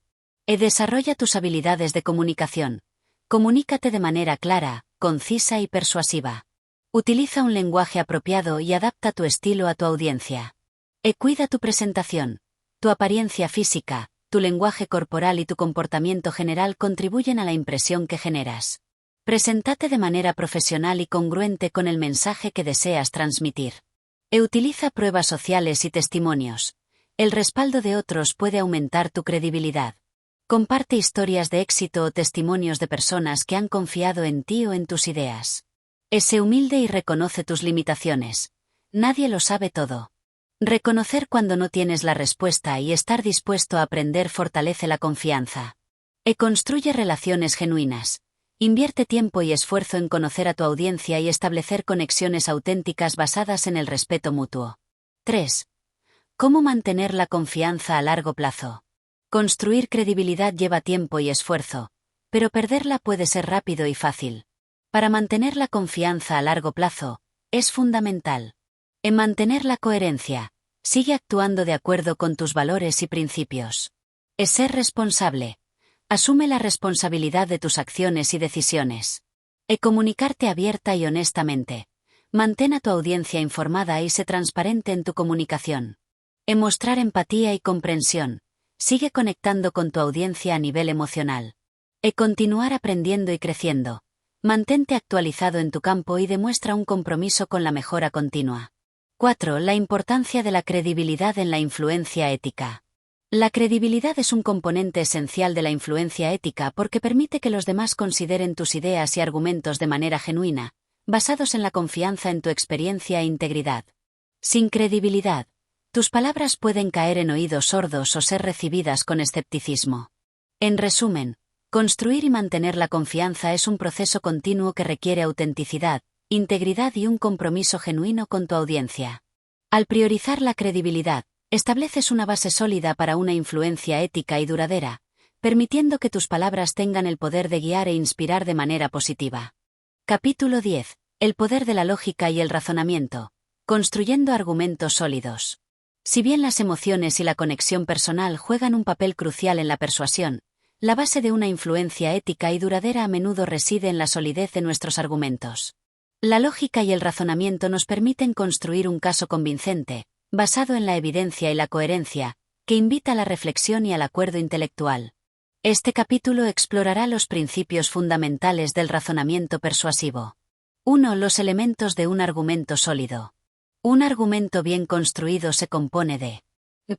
Desarrolla tus habilidades de comunicación. Comunícate de manera clara, concisa y persuasiva. Utiliza un lenguaje apropiado y adapta tu estilo a tu audiencia. Cuida tu presentación. Tu apariencia física, tu lenguaje corporal y tu comportamiento general contribuyen a la impresión que generas. Preséntate de manera profesional y congruente con el mensaje que deseas transmitir. Utiliza pruebas sociales y testimonios. El respaldo de otros puede aumentar tu credibilidad. Comparte historias de éxito o testimonios de personas que han confiado en ti o en tus ideas. Sé humilde y reconoce tus limitaciones. Nadie lo sabe todo. Reconocer cuando no tienes la respuesta y estar dispuesto a aprender fortalece la confianza. Construye relaciones genuinas. Invierte tiempo y esfuerzo en conocer a tu audiencia y establecer conexiones auténticas basadas en el respeto mutuo. 3. ¿Cómo mantener la confianza a largo plazo? Construir credibilidad lleva tiempo y esfuerzo, pero perderla puede ser rápido y fácil. Para mantener la confianza a largo plazo, es fundamental. En mantener la coherencia, sigue actuando de acuerdo con tus valores y principios. Es ser responsable. Asume la responsabilidad de tus acciones y decisiones. Comunicarte abierta y honestamente. Mantén a tu audiencia informada y sé transparente en tu comunicación. Mostrar empatía y comprensión. Sigue conectando con tu audiencia a nivel emocional. Continuar aprendiendo y creciendo. Mantente actualizado en tu campo y demuestra un compromiso con la mejora continua. 4. La importancia de la credibilidad en la influencia ética. La credibilidad es un componente esencial de la influencia ética porque permite que los demás consideren tus ideas y argumentos de manera genuina, basados en la confianza en tu experiencia e integridad. Sin credibilidad, tus palabras pueden caer en oídos sordos o ser recibidas con escepticismo. En resumen, construir y mantener la confianza es un proceso continuo que requiere autenticidad, integridad y un compromiso genuino con tu audiencia. Al priorizar la credibilidad, estableces una base sólida para una influencia ética y duradera, permitiendo que tus palabras tengan el poder de guiar e inspirar de manera positiva. Capítulo 10. El poder de la lógica y el razonamiento. Construyendo argumentos sólidos. Si bien las emociones y la conexión personal juegan un papel crucial en la persuasión, la base de una influencia ética y duradera a menudo reside en la solidez de nuestros argumentos. La lógica y el razonamiento nos permiten construir un caso convincente, basado en la evidencia y la coherencia, que invita a la reflexión y al acuerdo intelectual. Este capítulo explorará los principios fundamentales del razonamiento persuasivo. 1. Los elementos de un argumento sólido. Un argumento bien construido se compone de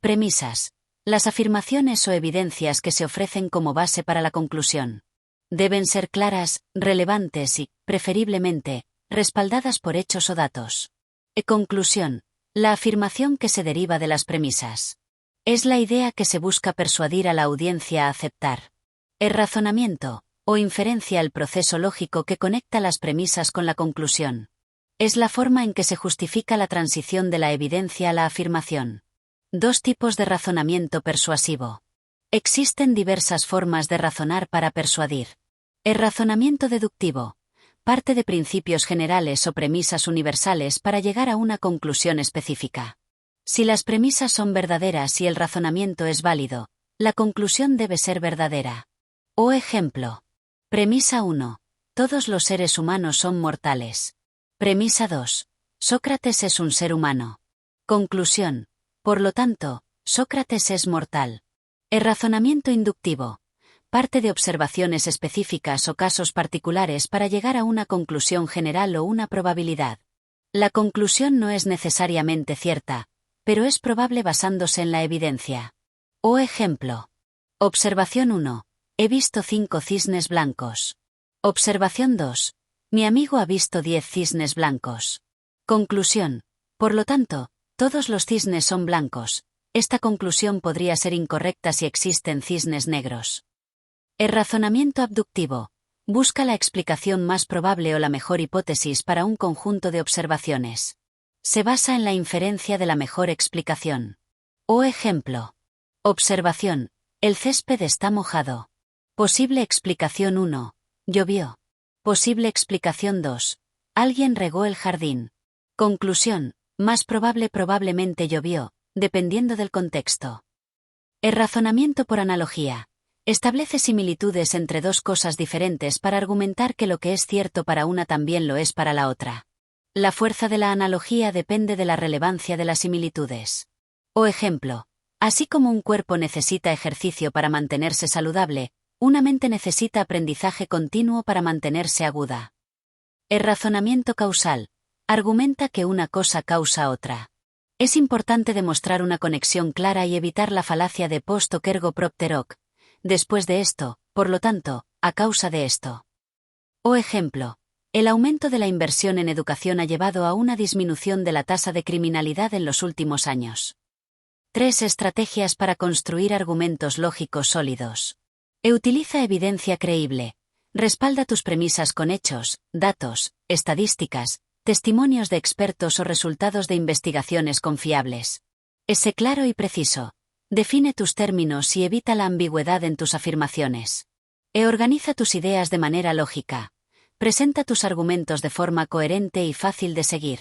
premisas, las afirmaciones o evidencias que se ofrecen como base para la conclusión. Deben ser claras, relevantes y, preferiblemente, respaldadas por hechos o datos. Conclusión. La afirmación que se deriva de las premisas. Es la idea que se busca persuadir a la audiencia a aceptar. El razonamiento, o inferencia, el proceso lógico que conecta las premisas con la conclusión. Es la forma en que se justifica la transición de la evidencia a la afirmación. 2 tipos de razonamiento persuasivo. Existen diversas formas de razonar para persuadir. El razonamiento deductivo. Parte de principios generales o premisas universales para llegar a una conclusión específica. Si las premisas son verdaderas y el razonamiento es válido, la conclusión debe ser verdadera. O ejemplo. Premisa 1. Todos los seres humanos son mortales. Premisa 2. Sócrates es un ser humano. Conclusión. Por lo tanto, Sócrates es mortal. El razonamiento inductivo. Parte de observaciones específicas o casos particulares para llegar a una conclusión general o una probabilidad. La conclusión no es necesariamente cierta, pero es probable basándose en la evidencia. O ejemplo. Observación 1. He visto 5 cisnes blancos. Observación 2. Mi amigo ha visto 10 cisnes blancos. Conclusión. Por lo tanto, todos los cisnes son blancos. Esta conclusión podría ser incorrecta si existen cisnes negros. El razonamiento abductivo. Busca la explicación más probable o la mejor hipótesis para un conjunto de observaciones. Se basa en la inferencia de la mejor explicación. O ejemplo. Observación. El césped está mojado. Posible explicación 1. Llovió. Posible explicación 2. Alguien regó el jardín. Conclusión. Más probable probablemente llovió, dependiendo del contexto. El razonamiento por analogía. Establece similitudes entre dos cosas diferentes para argumentar que lo que es cierto para una también lo es para la otra. La fuerza de la analogía depende de la relevancia de las similitudes. O ejemplo, así como un cuerpo necesita ejercicio para mantenerse saludable, una mente necesita aprendizaje continuo para mantenerse aguda. El razonamiento causal argumenta que una cosa causa otra. Es importante demostrar una conexión clara y evitar la falacia de post hoc ergo propter hoc. Después de esto, por lo tanto, a causa de esto. O ejemplo, el aumento de la inversión en educación ha llevado a una disminución de la tasa de criminalidad en los últimos años. 3 estrategias para construir argumentos lógicos sólidos. Utiliza evidencia creíble. Respalda tus premisas con hechos, datos, estadísticas, testimonios de expertos o resultados de investigaciones confiables. Sé claro y preciso. Define tus términos y evita la ambigüedad en tus afirmaciones. Organiza tus ideas de manera lógica. Presenta tus argumentos de forma coherente y fácil de seguir.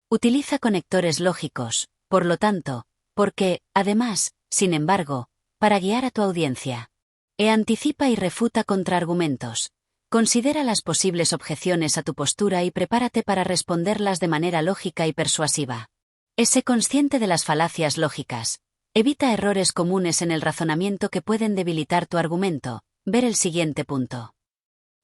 Utiliza conectores lógicos, por lo tanto, porque, además, sin embargo, para guiar a tu audiencia. Anticipa y refuta contraargumentos. Considera las posibles objeciones a tu postura y prepárate para responderlas de manera lógica y persuasiva. Sé consciente de las falacias lógicas. Evita errores comunes en el razonamiento que pueden debilitar tu argumento. Ver el siguiente punto.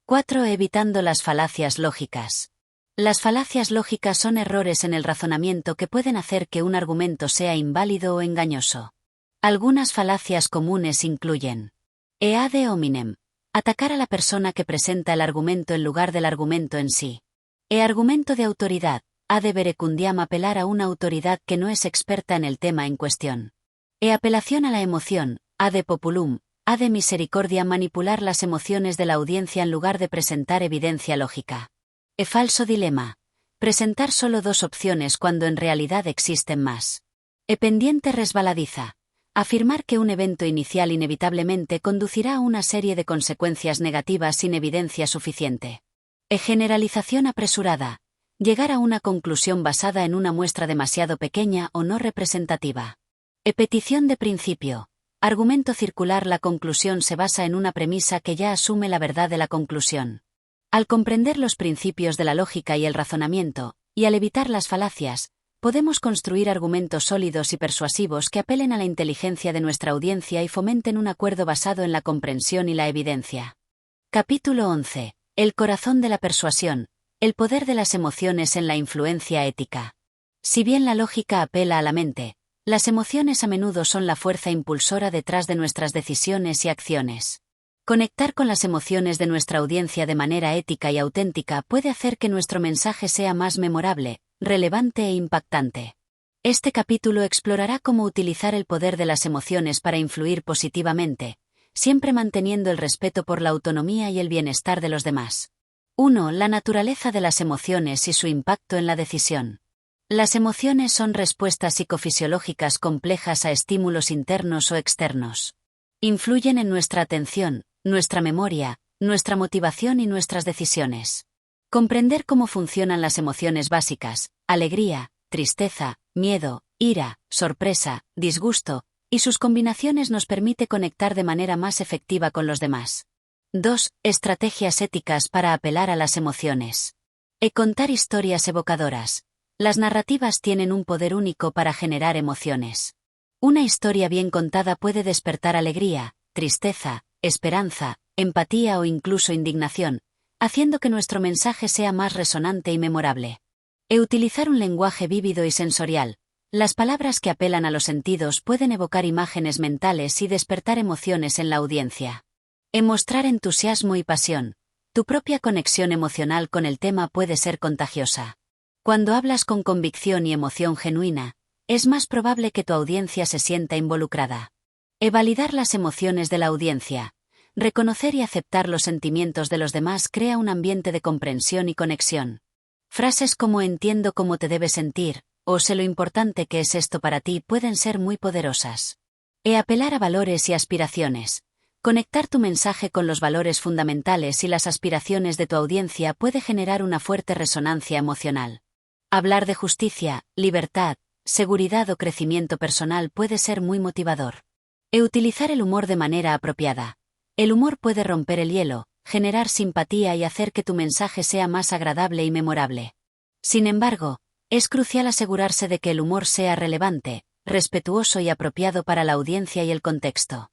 4. Evitando las falacias lógicas. Las falacias lógicas son errores en el razonamiento que pueden hacer que un argumento sea inválido o engañoso. Algunas falacias comunes incluyen: ad hominem. Atacar a la persona que presenta el argumento en lugar del argumento en sí. Argumento de autoridad. Ad verecundiam. Apelar a una autoridad que no es experta en el tema en cuestión. Apelación a la emoción. Ad populum. Ad misericordia. Manipular las emociones de la audiencia en lugar de presentar evidencia lógica. Falso dilema. Presentar solo 2 opciones cuando en realidad existen más. Pendiente resbaladiza. Afirmar que un evento inicial inevitablemente conducirá a una serie de consecuencias negativas sin evidencia suficiente. Generalización apresurada. Llegar a una conclusión basada en una muestra demasiado pequeña o no representativa. Petición de principio. Argumento circular. La conclusión se basa en una premisa que ya asume la verdad de la conclusión. Al comprender los principios de la lógica y el razonamiento, y al evitar las falacias, podemos construir argumentos sólidos y persuasivos que apelen a la inteligencia de nuestra audiencia y fomenten un acuerdo basado en la comprensión y la evidencia. Capítulo 11. El corazón de la persuasión. El poder de las emociones en la influencia ética. Si bien la lógica apela a la mente, las emociones a menudo son la fuerza impulsora detrás de nuestras decisiones y acciones. Conectar con las emociones de nuestra audiencia de manera ética y auténtica puede hacer que nuestro mensaje sea más memorable, relevante e impactante. Este capítulo explorará cómo utilizar el poder de las emociones para influir positivamente, siempre manteniendo el respeto por la autonomía y el bienestar de los demás. 1. La naturaleza de las emociones y su impacto en la decisión. Las emociones son respuestas psicofisiológicas complejas a estímulos internos o externos. Influyen en nuestra atención, nuestra memoria, nuestra motivación y nuestras decisiones. Comprender cómo funcionan las emociones básicas, alegría, tristeza, miedo, ira, sorpresa, disgusto, y sus combinaciones nos permite conectar de manera más efectiva con los demás. 2. Estrategias éticas para apelar a las emociones. Contar historias evocadoras. Las narrativas tienen un poder único para generar emociones. Una historia bien contada puede despertar alegría, tristeza, esperanza, empatía o incluso indignación, haciendo que nuestro mensaje sea más resonante y memorable. Utilizar un lenguaje vívido y sensorial. Las palabras que apelan a los sentidos pueden evocar imágenes mentales y despertar emociones en la audiencia. Mostrar entusiasmo y pasión. Tu propia conexión emocional con el tema puede ser contagiosa. Cuando hablas con convicción y emoción genuina, es más probable que tu audiencia se sienta involucrada. Validar las emociones de la audiencia. Reconocer y aceptar los sentimientos de los demás crea un ambiente de comprensión y conexión. Frases como entiendo cómo te debes sentir, o sé lo importante que es esto para ti pueden ser muy poderosas. Apelar a valores y aspiraciones. Conectar tu mensaje con los valores fundamentales y las aspiraciones de tu audiencia puede generar una fuerte resonancia emocional. Hablar de justicia, libertad, seguridad o crecimiento personal puede ser muy motivador. Utilizar el humor de manera apropiada. El humor puede romper el hielo, generar simpatía y hacer que tu mensaje sea más agradable y memorable. Sin embargo, es crucial asegurarse de que el humor sea relevante, respetuoso y apropiado para la audiencia y el contexto.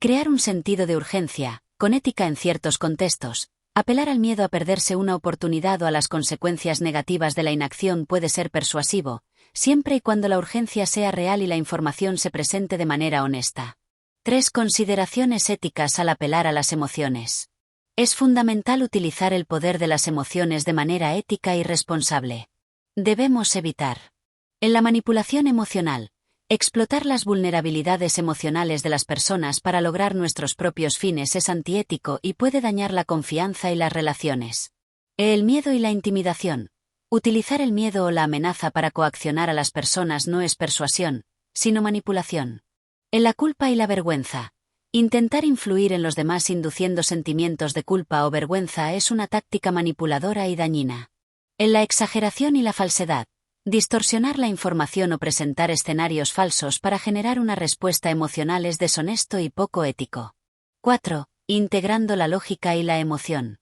Crear un sentido de urgencia, con ética en ciertos contextos. Apelar al miedo a perderse una oportunidad o a las consecuencias negativas de la inacción puede ser persuasivo, siempre y cuando la urgencia sea real y la información se presente de manera honesta. 3. Consideraciones éticas al apelar a las emociones. Es fundamental utilizar el poder de las emociones de manera ética y responsable. Debemos evitar en la manipulación emocional, explotar las vulnerabilidades emocionales de las personas para lograr nuestros propios fines es antiético y puede dañar la confianza y las relaciones. El miedo y la intimidación. Utilizar el miedo o la amenaza para coaccionar a las personas no es persuasión, sino manipulación. En la culpa y la vergüenza. Intentar influir en los demás induciendo sentimientos de culpa o vergüenza es una táctica manipuladora y dañina. En la exageración y la falsedad. Distorsionar la información o presentar escenarios falsos para generar una respuesta emocional es deshonesto y poco ético. 4. Integrando la lógica y la emoción.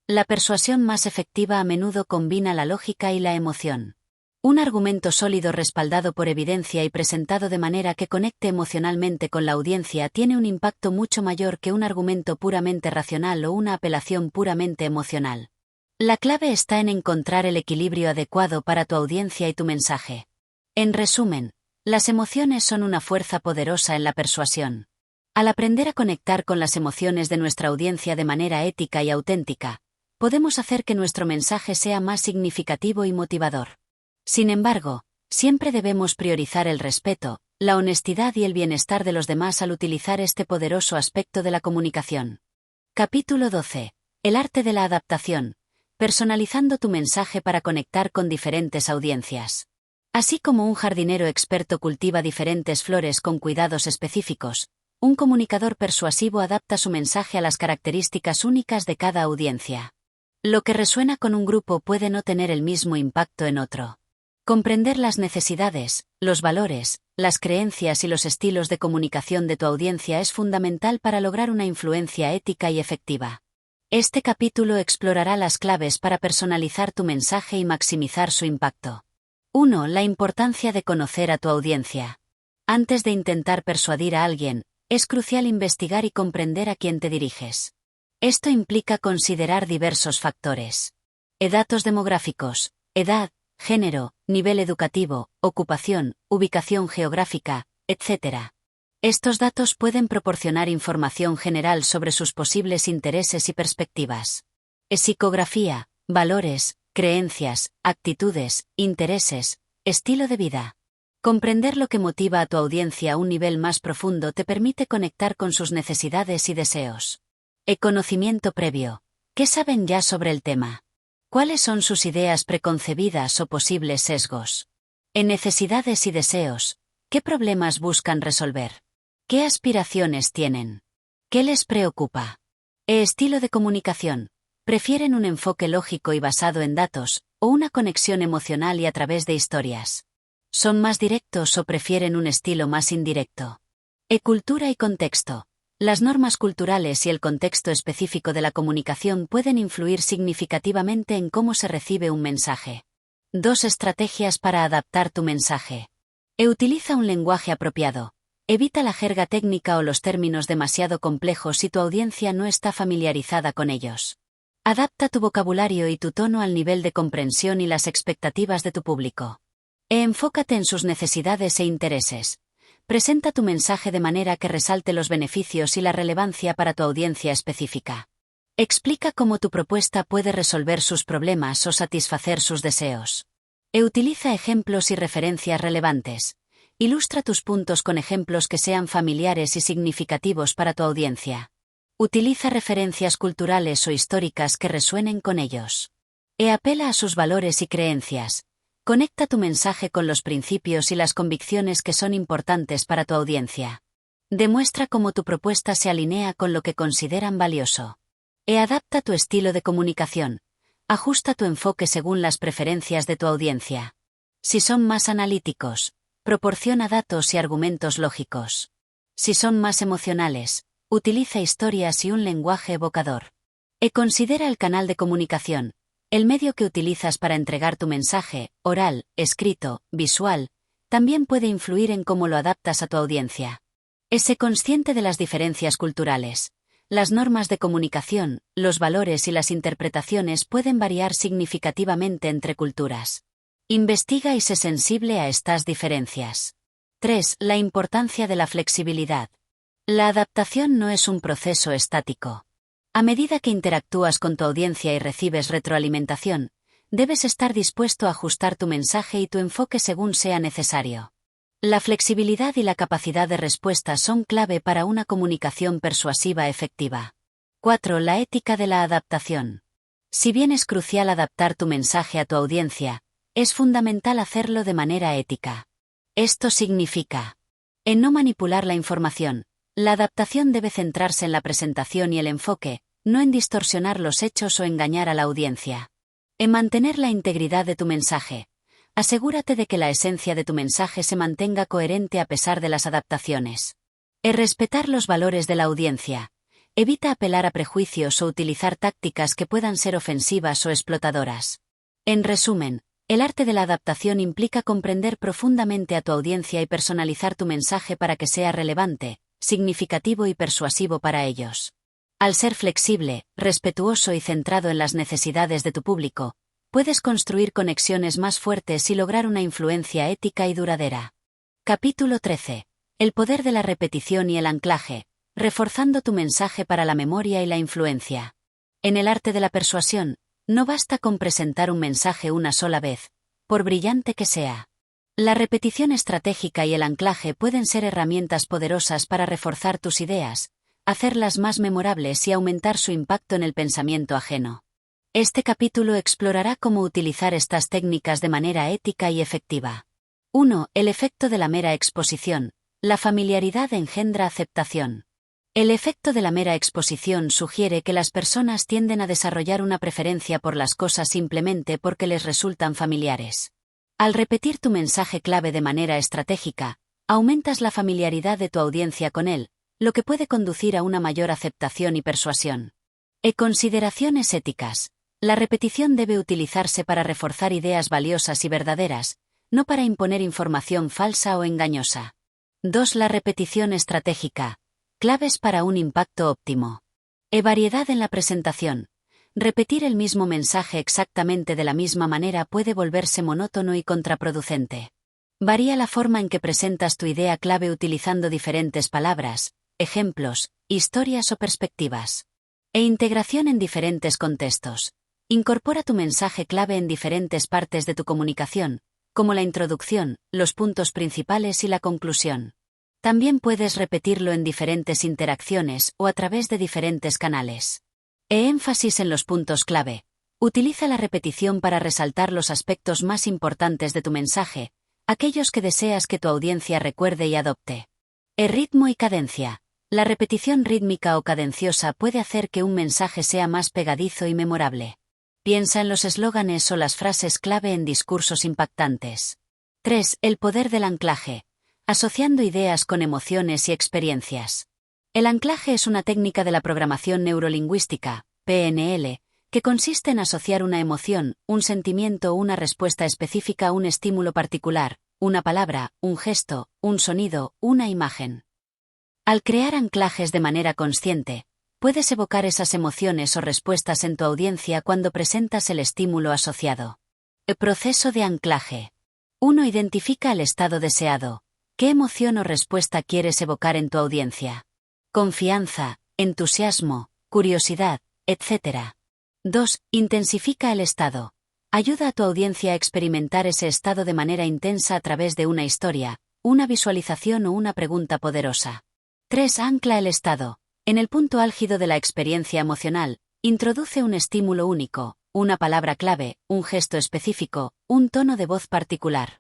La persuasión más efectiva a menudo combina la lógica y la emoción. Un argumento sólido respaldado por evidencia y presentado de manera que conecte emocionalmente con la audiencia tiene un impacto mucho mayor que un argumento puramente racional o una apelación puramente emocional. La clave está en encontrar el equilibrio adecuado para tu audiencia y tu mensaje. En resumen, las emociones son una fuerza poderosa en la persuasión. Al aprender a conectar con las emociones de nuestra audiencia de manera ética y auténtica, podemos hacer que nuestro mensaje sea más significativo y motivador. Sin embargo, siempre debemos priorizar el respeto, la honestidad y el bienestar de los demás al utilizar este poderoso aspecto de la comunicación. Capítulo 12. El arte de la adaptación. Personalizando tu mensaje para conectar con diferentes audiencias. Así como un jardinero experto cultiva diferentes flores con cuidados específicos, un comunicador persuasivo adapta su mensaje a las características únicas de cada audiencia. Lo que resuena con un grupo puede no tener el mismo impacto en otro. Comprender las necesidades, los valores, las creencias y los estilos de comunicación de tu audiencia es fundamental para lograr una influencia ética y efectiva. Este capítulo explorará las claves para personalizar tu mensaje y maximizar su impacto. 1. La importancia de conocer a tu audiencia. Antes de intentar persuadir a alguien, es crucial investigar y comprender a quién te diriges. Esto implica considerar diversos factores. Datos demográficos, edad, género, nivel educativo, ocupación, ubicación geográfica, etc. Estos datos pueden proporcionar información general sobre sus posibles intereses y perspectivas. Psicografía, valores, creencias, actitudes, intereses, estilo de vida. Comprender lo que motiva a tu audiencia a un nivel más profundo te permite conectar con sus necesidades y deseos. Conocimiento previo. ¿Qué saben ya sobre el tema? ¿Cuáles son sus ideas preconcebidas o posibles sesgos? Necesidades y deseos. ¿Qué problemas buscan resolver? ¿Qué aspiraciones tienen? ¿Qué les preocupa? Estilo de comunicación. ¿Prefieren un enfoque lógico y basado en datos, o una conexión emocional y a través de historias? ¿Son más directos o prefieren un estilo más indirecto? Cultura y contexto. Las normas culturales y el contexto específico de la comunicación pueden influir significativamente en cómo se recibe un mensaje. 2 estrategias para adaptar tu mensaje. Utiliza un lenguaje apropiado. Evita la jerga técnica o los términos demasiado complejos si tu audiencia no está familiarizada con ellos. Adapta tu vocabulario y tu tono al nivel de comprensión y las expectativas de tu público. Enfócate en sus necesidades e intereses. Presenta tu mensaje de manera que resalte los beneficios y la relevancia para tu audiencia específica. Explica cómo tu propuesta puede resolver sus problemas o satisfacer sus deseos. Utiliza ejemplos y referencias relevantes. Ilustra tus puntos con ejemplos que sean familiares y significativos para tu audiencia. Utiliza referencias culturales o históricas que resuenen con ellos. Apela a sus valores y creencias. Conecta tu mensaje con los principios y las convicciones que son importantes para tu audiencia. Demuestra cómo tu propuesta se alinea con lo que consideran valioso. Adapta tu estilo de comunicación. Ajusta tu enfoque según las preferencias de tu audiencia. Si son más analíticos, proporciona datos y argumentos lógicos. Si son más emocionales, utiliza historias y un lenguaje evocador. Considera el canal de comunicación, el medio que utilizas para entregar tu mensaje, oral, escrito, visual, también puede influir en cómo lo adaptas a tu audiencia. Sé consciente de las diferencias culturales. Las normas de comunicación, los valores y las interpretaciones pueden variar significativamente entre culturas. Investiga y sé sensible a estas diferencias. 3. La importancia de la flexibilidad. La adaptación no es un proceso estático. A medida que interactúas con tu audiencia y recibes retroalimentación, debes estar dispuesto a ajustar tu mensaje y tu enfoque según sea necesario. La flexibilidad y la capacidad de respuesta son clave para una comunicación persuasiva efectiva. 4. La ética de la adaptación. Si bien es crucial adaptar tu mensaje a tu audiencia, es fundamental hacerlo de manera ética. Esto significa en no manipular la información. La adaptación debe centrarse en la presentación y el enfoque, no en distorsionar los hechos o engañar a la audiencia. En mantener la integridad de tu mensaje. Asegúrate de que la esencia de tu mensaje se mantenga coherente a pesar de las adaptaciones. Respetar los valores de la audiencia. Evita apelar a prejuicios o utilizar tácticas que puedan ser ofensivas o explotadoras. En resumen, el arte de la adaptación implica comprender profundamente a tu audiencia y personalizar tu mensaje para que sea relevante, significativo y persuasivo para ellos. Al ser flexible, respetuoso y centrado en las necesidades de tu público, puedes construir conexiones más fuertes y lograr una influencia ética y duradera. Capítulo 13. El poder de la repetición y el anclaje, reforzando tu mensaje para la memoria y la influencia. En el arte de la persuasión, no basta con presentar un mensaje una sola vez, por brillante que sea. La repetición estratégica y el anclaje pueden ser herramientas poderosas para reforzar tus ideas, hacerlas más memorables y aumentar su impacto en el pensamiento ajeno. Este capítulo explorará cómo utilizar estas técnicas de manera ética y efectiva. 1. El efecto de la mera exposición. La familiaridad engendra aceptación. El efecto de la mera exposición sugiere que las personas tienden a desarrollar una preferencia por las cosas simplemente porque les resultan familiares. Al repetir tu mensaje clave de manera estratégica, aumentas la familiaridad de tu audiencia con él, lo que puede conducir a una mayor aceptación y persuasión. Consideraciones éticas. La repetición debe utilizarse para reforzar ideas valiosas y verdaderas, no para imponer información falsa o engañosa. 2. La repetición estratégica. Claves para un impacto óptimo. Variedad en la presentación. Repetir el mismo mensaje exactamente de la misma manera puede volverse monótono y contraproducente. Varía la forma en que presentas tu idea clave utilizando diferentes palabras, ejemplos, historias o perspectivas. Integración en diferentes contextos. Incorpora tu mensaje clave en diferentes partes de tu comunicación, como la introducción, los puntos principales y la conclusión. También puedes repetirlo en diferentes interacciones o a través de diferentes canales. Énfasis en los puntos clave. Utiliza la repetición para resaltar los aspectos más importantes de tu mensaje, aquellos que deseas que tu audiencia recuerde y adopte. Ritmo y cadencia. La repetición rítmica o cadenciosa puede hacer que un mensaje sea más pegadizo y memorable. Piensa en los eslóganes o las frases clave en discursos impactantes. 3. El poder del anclaje. Asociando ideas con emociones y experiencias. El anclaje es una técnica de la programación neurolingüística, PNL, que consiste en asociar una emoción, un sentimiento o una respuesta específica a un estímulo particular, una palabra, un gesto, un sonido, una imagen. Al crear anclajes de manera consciente, puedes evocar esas emociones o respuestas en tu audiencia cuando presentas el estímulo asociado. El proceso de anclaje. 1. Identifica el estado deseado. ¿Qué emoción o respuesta quieres evocar en tu audiencia? Confianza, entusiasmo, curiosidad, etc. 2. Intensifica el estado. Ayuda a tu audiencia a experimentar ese estado de manera intensa a través de una historia, una visualización o una pregunta poderosa. 3. Ancla el estado. En el punto álgido de la experiencia emocional, introduce un estímulo único, una palabra clave, un gesto específico, un tono de voz particular.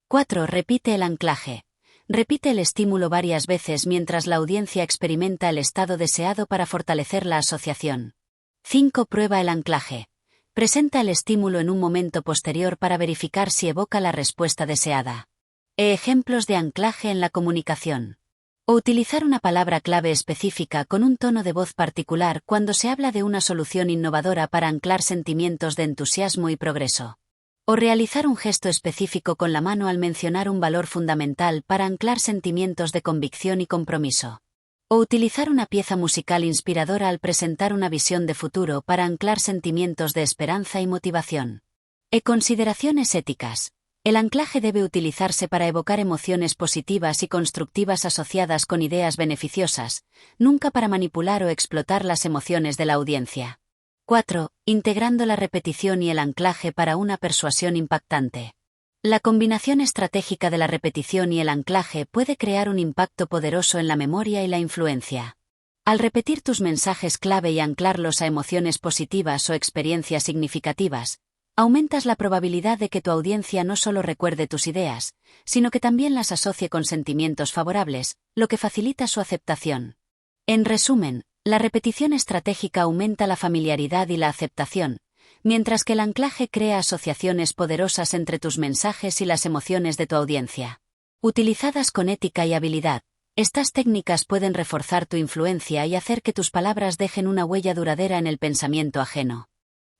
4. Repite el anclaje. Repite el estímulo varias veces mientras la audiencia experimenta el estado deseado para fortalecer la asociación. 5. Prueba el anclaje. Presenta el estímulo en un momento posterior para verificar si evoca la respuesta deseada. Ejemplos de anclaje en la comunicación. O utilizar una palabra clave específica con un tono de voz particular cuando se habla de una solución innovadora para anclar sentimientos de entusiasmo y progreso. O realizar un gesto específico con la mano al mencionar un valor fundamental para anclar sentimientos de convicción y compromiso. O utilizar una pieza musical inspiradora al presentar una visión de futuro para anclar sentimientos de esperanza y motivación. Consideraciones éticas. El anclaje debe utilizarse para evocar emociones positivas y constructivas asociadas con ideas beneficiosas, nunca para manipular o explotar las emociones de la audiencia. 4. Integrando la repetición y el anclaje para una persuasión impactante. La combinación estratégica de la repetición y el anclaje puede crear un impacto poderoso en la memoria y la influencia. Al repetir tus mensajes clave y anclarlos a emociones positivas o experiencias significativas, aumentas la probabilidad de que tu audiencia no solo recuerde tus ideas, sino que también las asocie con sentimientos favorables, lo que facilita su aceptación. En resumen, la repetición estratégica aumenta la familiaridad y la aceptación, mientras que el anclaje crea asociaciones poderosas entre tus mensajes y las emociones de tu audiencia. Utilizadas con ética y habilidad, estas técnicas pueden reforzar tu influencia y hacer que tus palabras dejen una huella duradera en el pensamiento ajeno.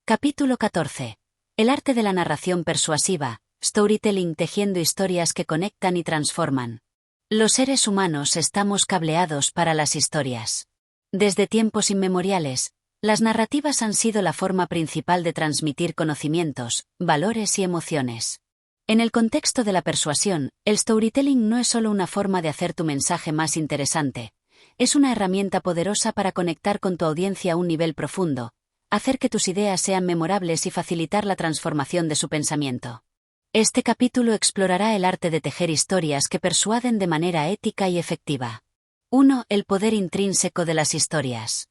Capítulo 14. El arte de la narración persuasiva, storytelling, tejiendo historias que conectan y transforman. Los seres humanos estamos cableados para las historias. Desde tiempos inmemoriales, las narrativas han sido la forma principal de transmitir conocimientos, valores y emociones. En el contexto de la persuasión, el storytelling no es solo una forma de hacer tu mensaje más interesante, es una herramienta poderosa para conectar con tu audiencia a un nivel profundo, hacer que tus ideas sean memorables y facilitar la transformación de su pensamiento. Este capítulo explorará el arte de tejer historias que persuaden de manera ética y efectiva. 1. El poder intrínseco de las historias.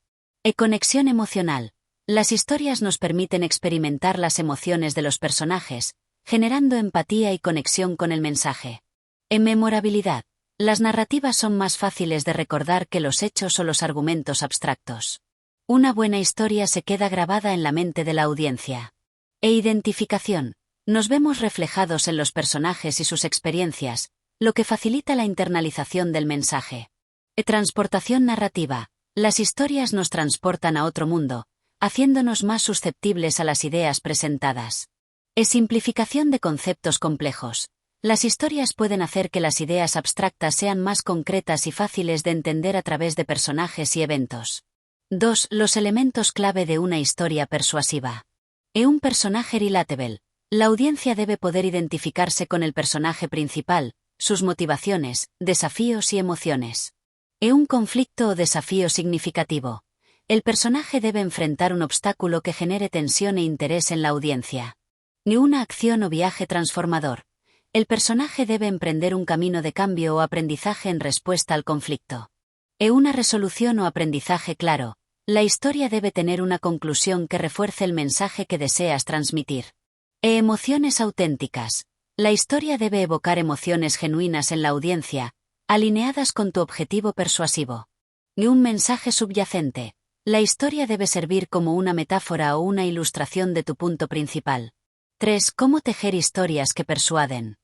Conexión emocional. Las historias nos permiten experimentar las emociones de los personajes, generando empatía y conexión con el mensaje. Memorabilidad. Las narrativas son más fáciles de recordar que los hechos o los argumentos abstractos. Una buena historia se queda grabada en la mente de la audiencia. Identificación. Nos vemos reflejados en los personajes y sus experiencias, lo que facilita la internalización del mensaje. Transportación narrativa. Las historias nos transportan a otro mundo, haciéndonos más susceptibles a las ideas presentadas. Simplificación de conceptos complejos. Las historias pueden hacer que las ideas abstractas sean más concretas y fáciles de entender a través de personajes y eventos. 2. Los elementos clave de una historia persuasiva. Un personaje relatable. La audiencia debe poder identificarse con el personaje principal, sus motivaciones, desafíos y emociones. Un conflicto o desafío significativo. El personaje debe enfrentar un obstáculo que genere tensión e interés en la audiencia. Una acción o viaje transformador. El personaje debe emprender un camino de cambio o aprendizaje en respuesta al conflicto. Una resolución o aprendizaje claro. La historia debe tener una conclusión que refuerce el mensaje que deseas transmitir. Emociones auténticas. La historia debe evocar emociones genuinas en la audiencia, alineadas con tu objetivo persuasivo. Un mensaje subyacente. La historia debe servir como una metáfora o una ilustración de tu punto principal. 3. Cómo tejer historias que persuaden.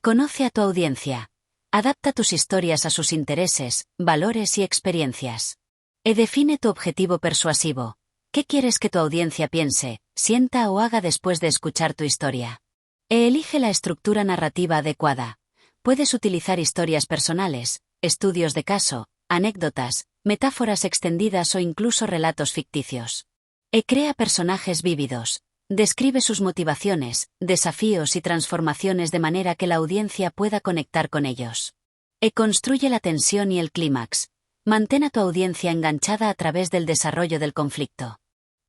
Conoce a tu audiencia. Adapta tus historias a sus intereses, valores y experiencias. Define tu objetivo persuasivo. ¿Qué quieres que tu audiencia piense, sienta o haga después de escuchar tu historia? Elige la estructura narrativa adecuada. Puedes utilizar historias personales, estudios de caso, anécdotas, metáforas extendidas o incluso relatos ficticios. Crea personajes vívidos. Describe sus motivaciones, desafíos y transformaciones de manera que la audiencia pueda conectar con ellos. Construye la tensión y el clímax. Mantén a tu audiencia enganchada a través del desarrollo del conflicto.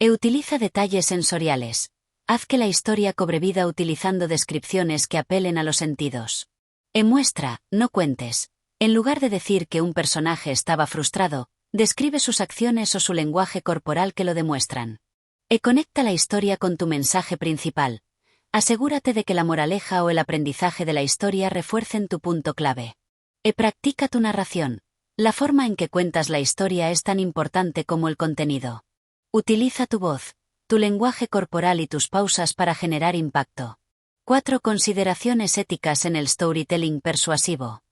Utiliza detalles sensoriales. Haz que la historia cobre vida utilizando descripciones que apelen a los sentidos. Muestra, no cuentes. En lugar de decir que un personaje estaba frustrado, describe sus acciones o su lenguaje corporal que lo demuestran. Conecta la historia con tu mensaje principal. Asegúrate de que la moraleja o el aprendizaje de la historia refuercen tu punto clave. Practica tu narración. La forma en que cuentas la historia es tan importante como el contenido. Utiliza tu voz, tu lenguaje corporal y tus pausas para generar impacto. 4. Consideraciones éticas en el storytelling persuasivo.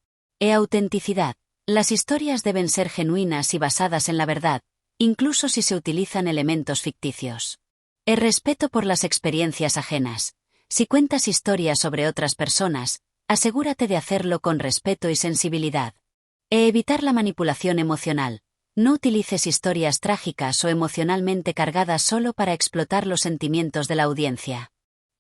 Autenticidad. Las historias deben ser genuinas y basadas en la verdad, incluso si se utilizan elementos ficticios. Respeto por las experiencias ajenas. Si cuentas historias sobre otras personas, asegúrate de hacerlo con respeto y sensibilidad. Evitar la manipulación emocional. No utilices historias trágicas o emocionalmente cargadas solo para explotar los sentimientos de la audiencia.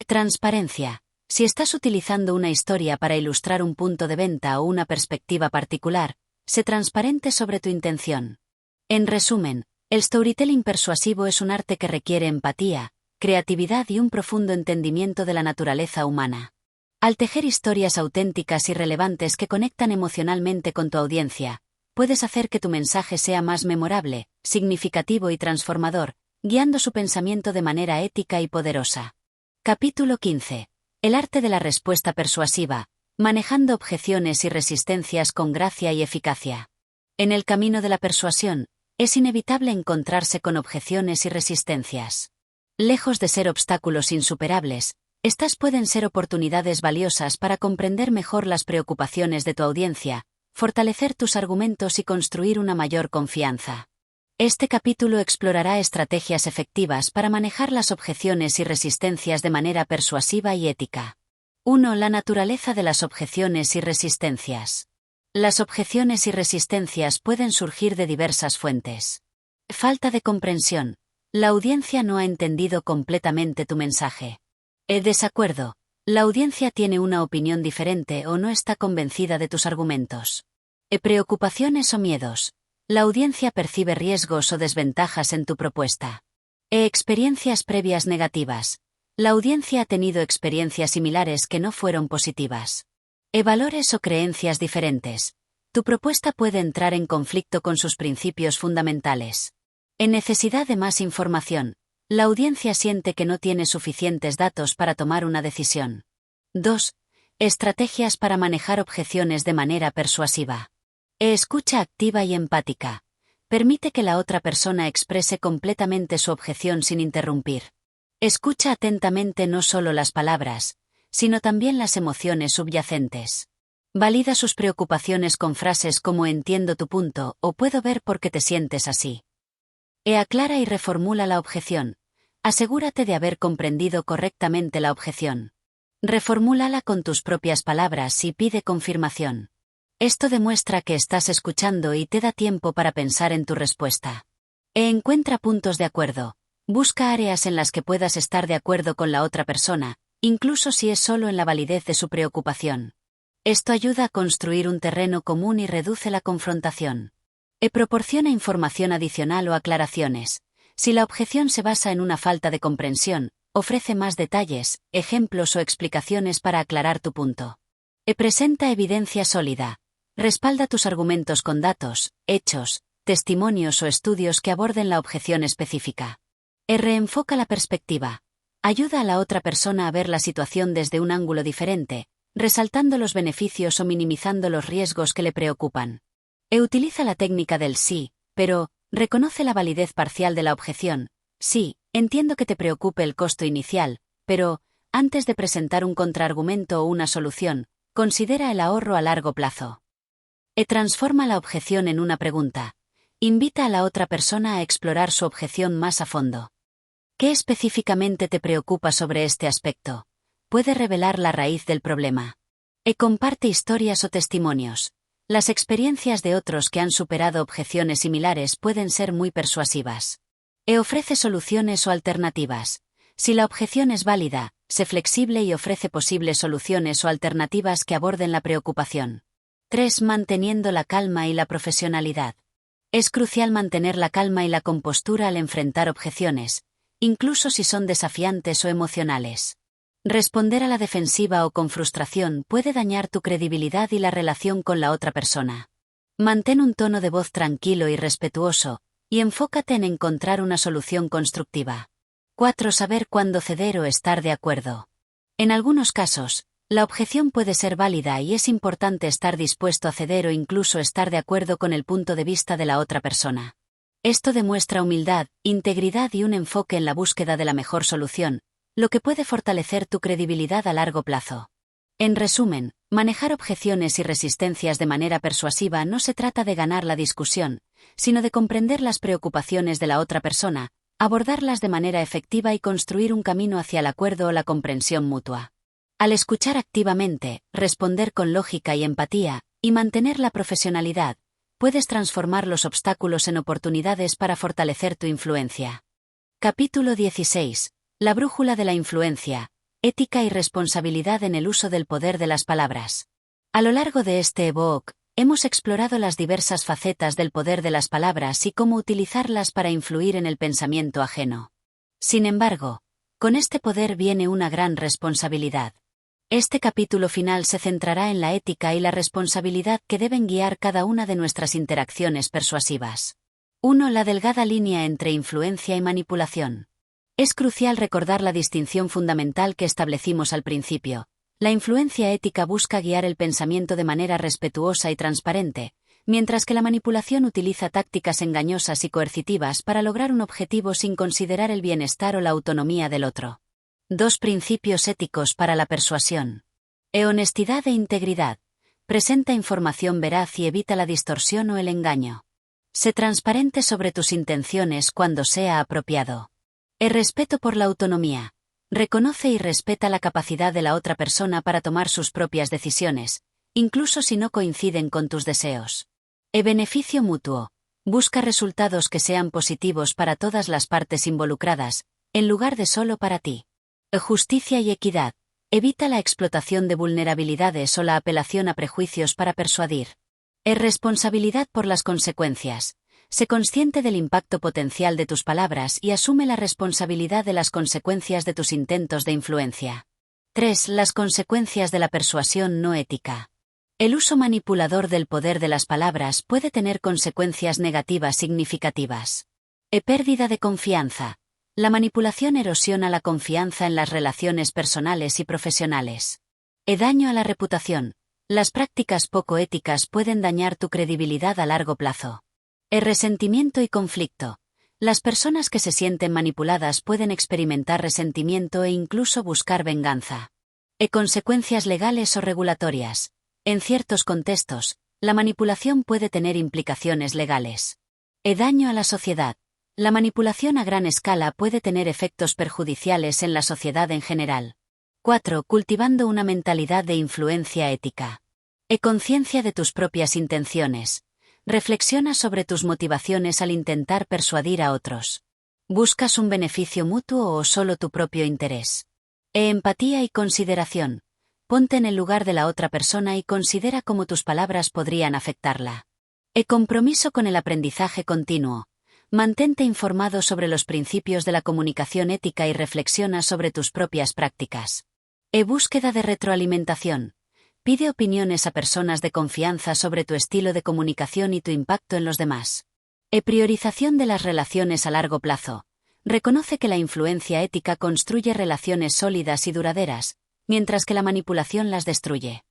Transparencia. Si estás utilizando una historia para ilustrar un punto de venta o una perspectiva particular, sé transparente sobre tu intención. En resumen, el storytelling persuasivo es un arte que requiere empatía, creatividad y un profundo entendimiento de la naturaleza humana. Al tejer historias auténticas y relevantes que conectan emocionalmente con tu audiencia, puedes hacer que tu mensaje sea más memorable, significativo y transformador, guiando su pensamiento de manera ética y poderosa. Capítulo 15. El arte de la respuesta persuasiva, manejando objeciones y resistencias con gracia y eficacia. En el camino de la persuasión, es inevitable encontrarse con objeciones y resistencias. Lejos de ser obstáculos insuperables, estas pueden ser oportunidades valiosas para comprender mejor las preocupaciones de tu audiencia, fortalecer tus argumentos y construir una mayor confianza. Este capítulo explorará estrategias efectivas para manejar las objeciones y resistencias de manera persuasiva y ética. 1. La naturaleza de las objeciones y resistencias. Las objeciones y resistencias pueden surgir de diversas fuentes. Falta de comprensión. La audiencia no ha entendido completamente tu mensaje. El desacuerdo. La audiencia tiene una opinión diferente o no está convencida de tus argumentos. Preocupaciones o miedos. La audiencia percibe riesgos o desventajas en tu propuesta. Experiencias previas negativas. La audiencia ha tenido experiencias similares que no fueron positivas. Valores o creencias diferentes. Tu propuesta puede entrar en conflicto con sus principios fundamentales. En necesidad de más información. La audiencia siente que no tiene suficientes datos para tomar una decisión. 2. Estrategias para manejar objeciones de manera persuasiva. Escucha activa y empática. Permite que la otra persona exprese completamente su objeción sin interrumpir. Escucha atentamente no solo las palabras, sino también las emociones subyacentes. Valida sus preocupaciones con frases como entiendo tu punto o puedo ver por qué te sientes así. Aclara y reformula la objeción. Asegúrate de haber comprendido correctamente la objeción. Reformúlala con tus propias palabras y pide confirmación. Esto demuestra que estás escuchando y te da tiempo para pensar en tu respuesta. Encuentra puntos de acuerdo. Busca áreas en las que puedas estar de acuerdo con la otra persona, incluso si es solo en la validez de su preocupación. Esto ayuda a construir un terreno común y reduce la confrontación. Proporciona información adicional o aclaraciones. Si la objeción se basa en una falta de comprensión, ofrece más detalles, ejemplos o explicaciones para aclarar tu punto. Presenta evidencia sólida. Respalda tus argumentos con datos, hechos, testimonios o estudios que aborden la objeción específica. Reenfoca la perspectiva. Ayuda a la otra persona a ver la situación desde un ángulo diferente, resaltando los beneficios o minimizando los riesgos que le preocupan. Utiliza la técnica del sí, pero reconoce la validez parcial de la objeción. Sí, entiendo que te preocupe el costo inicial, pero, antes de presentar un contraargumento o una solución, considera el ahorro a largo plazo. Transforma la objeción en una pregunta. Invita a la otra persona a explorar su objeción más a fondo. ¿Qué específicamente te preocupa sobre este aspecto? Puede revelar la raíz del problema. Comparte historias o testimonios. Las experiencias de otros que han superado objeciones similares pueden ser muy persuasivas. Ofrece soluciones o alternativas. Si la objeción es válida, sé flexible y ofrece posibles soluciones o alternativas que aborden la preocupación. 3. Manteniendo la calma y la profesionalidad. Es crucial mantener la calma y la compostura al enfrentar objeciones, incluso si son desafiantes o emocionales. Responder a la defensiva o con frustración puede dañar tu credibilidad y la relación con la otra persona. Mantén un tono de voz tranquilo y respetuoso, y enfócate en encontrar una solución constructiva. 4. Saber cuándo ceder o estar de acuerdo. En algunos casos, la objeción puede ser válida y es importante estar dispuesto a ceder o incluso estar de acuerdo con el punto de vista de la otra persona. Esto demuestra humildad, integridad y un enfoque en la búsqueda de la mejor solución, lo que puede fortalecer tu credibilidad a largo plazo. En resumen, manejar objeciones y resistencias de manera persuasiva no se trata de ganar la discusión, sino de comprender las preocupaciones de la otra persona, abordarlas de manera efectiva y construir un camino hacia el acuerdo o la comprensión mutua. Al escuchar activamente, responder con lógica y empatía, y mantener la profesionalidad, puedes transformar los obstáculos en oportunidades para fortalecer tu influencia. Capítulo 16. La brújula de la influencia, ética y responsabilidad en el uso del poder de las palabras. A lo largo de este ebook, hemos explorado las diversas facetas del poder de las palabras y cómo utilizarlas para influir en el pensamiento ajeno. Sin embargo, con este poder viene una gran responsabilidad. Este capítulo final se centrará en la ética y la responsabilidad que deben guiar cada una de nuestras interacciones persuasivas. 1. La delgada línea entre influencia y manipulación. Es crucial recordar la distinción fundamental que establecimos al principio. La influencia ética busca guiar el pensamiento de manera respetuosa y transparente, mientras que la manipulación utiliza tácticas engañosas y coercitivas para lograr un objetivo sin considerar el bienestar o la autonomía del otro. 2 principios éticos para la persuasión. Honestidad e integridad. Presenta información veraz y evita la distorsión o el engaño. Sé transparente sobre tus intenciones cuando sea apropiado. Respeto por la autonomía. Reconoce y respeta la capacidad de la otra persona para tomar sus propias decisiones, incluso si no coinciden con tus deseos. Beneficio mutuo. Busca resultados que sean positivos para todas las partes involucradas, en lugar de solo para ti. Justicia y equidad. Evita la explotación de vulnerabilidades o la apelación a prejuicios para persuadir. Responsabilidad por las consecuencias. Sé consciente del impacto potencial de tus palabras y asume la responsabilidad de las consecuencias de tus intentos de influencia. 3. Las consecuencias de la persuasión no ética. El uso manipulador del poder de las palabras puede tener consecuencias negativas significativas. Pérdida de confianza. La manipulación erosiona la confianza en las relaciones personales y profesionales. Daño a la reputación. Las prácticas poco éticas pueden dañar tu credibilidad a largo plazo. Resentimiento y conflicto. Las personas que se sienten manipuladas pueden experimentar resentimiento e incluso buscar venganza. Consecuencias legales o regulatorias. En ciertos contextos, la manipulación puede tener implicaciones legales. Daño a la sociedad. La manipulación a gran escala puede tener efectos perjudiciales en la sociedad en general. 4. Cultivando una mentalidad de influencia ética. Conciencia de tus propias intenciones. Reflexiona sobre tus motivaciones al intentar persuadir a otros. ¿Buscas un beneficio mutuo o solo tu propio interés? Empatía y consideración. Ponte en el lugar de la otra persona y considera cómo tus palabras podrían afectarla. Compromiso con el aprendizaje continuo. Mantente informado sobre los principios de la comunicación ética y reflexiona sobre tus propias prácticas. Búsqueda de retroalimentación. Pide opiniones a personas de confianza sobre tu estilo de comunicación y tu impacto en los demás. Priorización de las relaciones a largo plazo. Reconoce que la influencia ética construye relaciones sólidas y duraderas, mientras que la manipulación las destruye.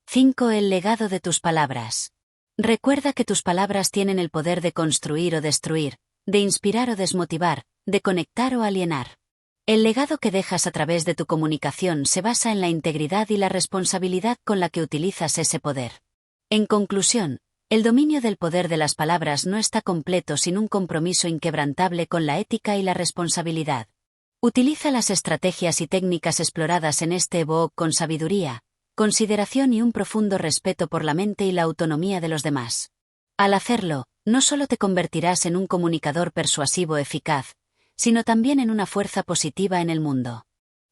5. El legado de tus palabras. Recuerda que tus palabras tienen el poder de construir o destruir, de inspirar o desmotivar, de conectar o alienar. El legado que dejas a través de tu comunicación se basa en la integridad y la responsabilidad con la que utilizas ese poder. En conclusión, el dominio del poder de las palabras no está completo sin un compromiso inquebrantable con la ética y la responsabilidad. Utiliza las estrategias y técnicas exploradas en este ebook con sabiduría, consideración y un profundo respeto por la mente y la autonomía de los demás. Al hacerlo, no solo te convertirás en un comunicador persuasivo eficaz, sino también en una fuerza positiva en el mundo.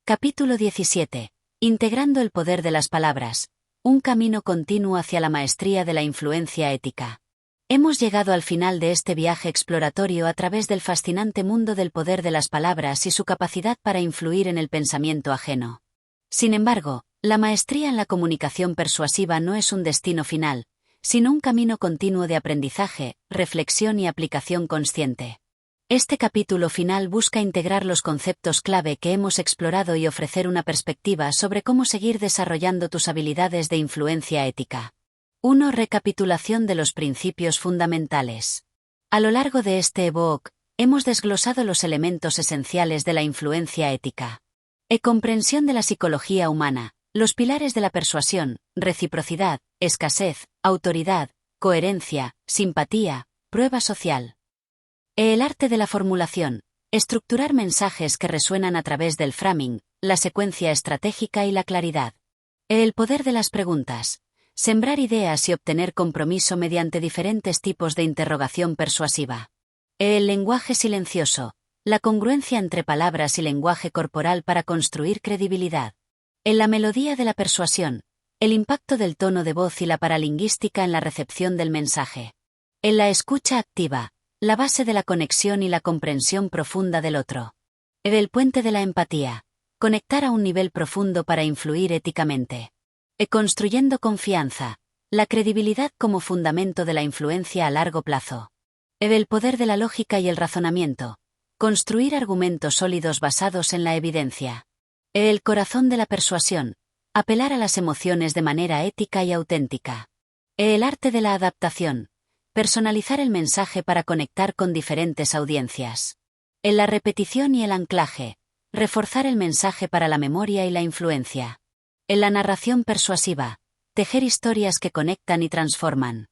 Capítulo 17. Integrando el poder de las palabras. Un camino continuo hacia la maestría de la influencia ética. Hemos llegado al final de este viaje exploratorio a través del fascinante mundo del poder de las palabras y su capacidad para influir en el pensamiento ajeno. Sin embargo, la maestría en la comunicación persuasiva no es un destino final, sino un camino continuo de aprendizaje, reflexión y aplicación consciente. Este capítulo final busca integrar los conceptos clave que hemos explorado y ofrecer una perspectiva sobre cómo seguir desarrollando tus habilidades de influencia ética. 1. Recapitulación de los principios fundamentales. A lo largo de este ebook, hemos desglosado los elementos esenciales de la influencia ética. Comprensión de la psicología humana, los pilares de la persuasión, reciprocidad, escasez, autoridad, coherencia, simpatía, prueba social. El arte de la formulación, Estructurar mensajes que resuenan a través del framing, la secuencia estratégica y la claridad. El poder de las preguntas. Sembrar ideas y obtener compromiso mediante diferentes tipos de interrogación persuasiva. El lenguaje silencioso. La congruencia entre palabras y lenguaje corporal para construir credibilidad. En la melodía de la persuasión. El impacto del tono de voz y la paralingüística en la recepción del mensaje. En la escucha activa. La base de la conexión y la comprensión profunda del otro. El puente de la empatía. Conectar a un nivel profundo para influir éticamente. Construyendo confianza. La credibilidad como fundamento de la influencia a largo plazo. El poder de la lógica y el razonamiento. Construir argumentos sólidos basados en la evidencia. El corazón de la persuasión. Apelar a las emociones de manera ética y auténtica. El arte de la adaptación. Personalizar el mensaje para conectar con diferentes audiencias. En la repetición y el anclaje. Reforzar el mensaje para la memoria y la influencia. En la narración persuasiva. Tejer historias que conectan y transforman.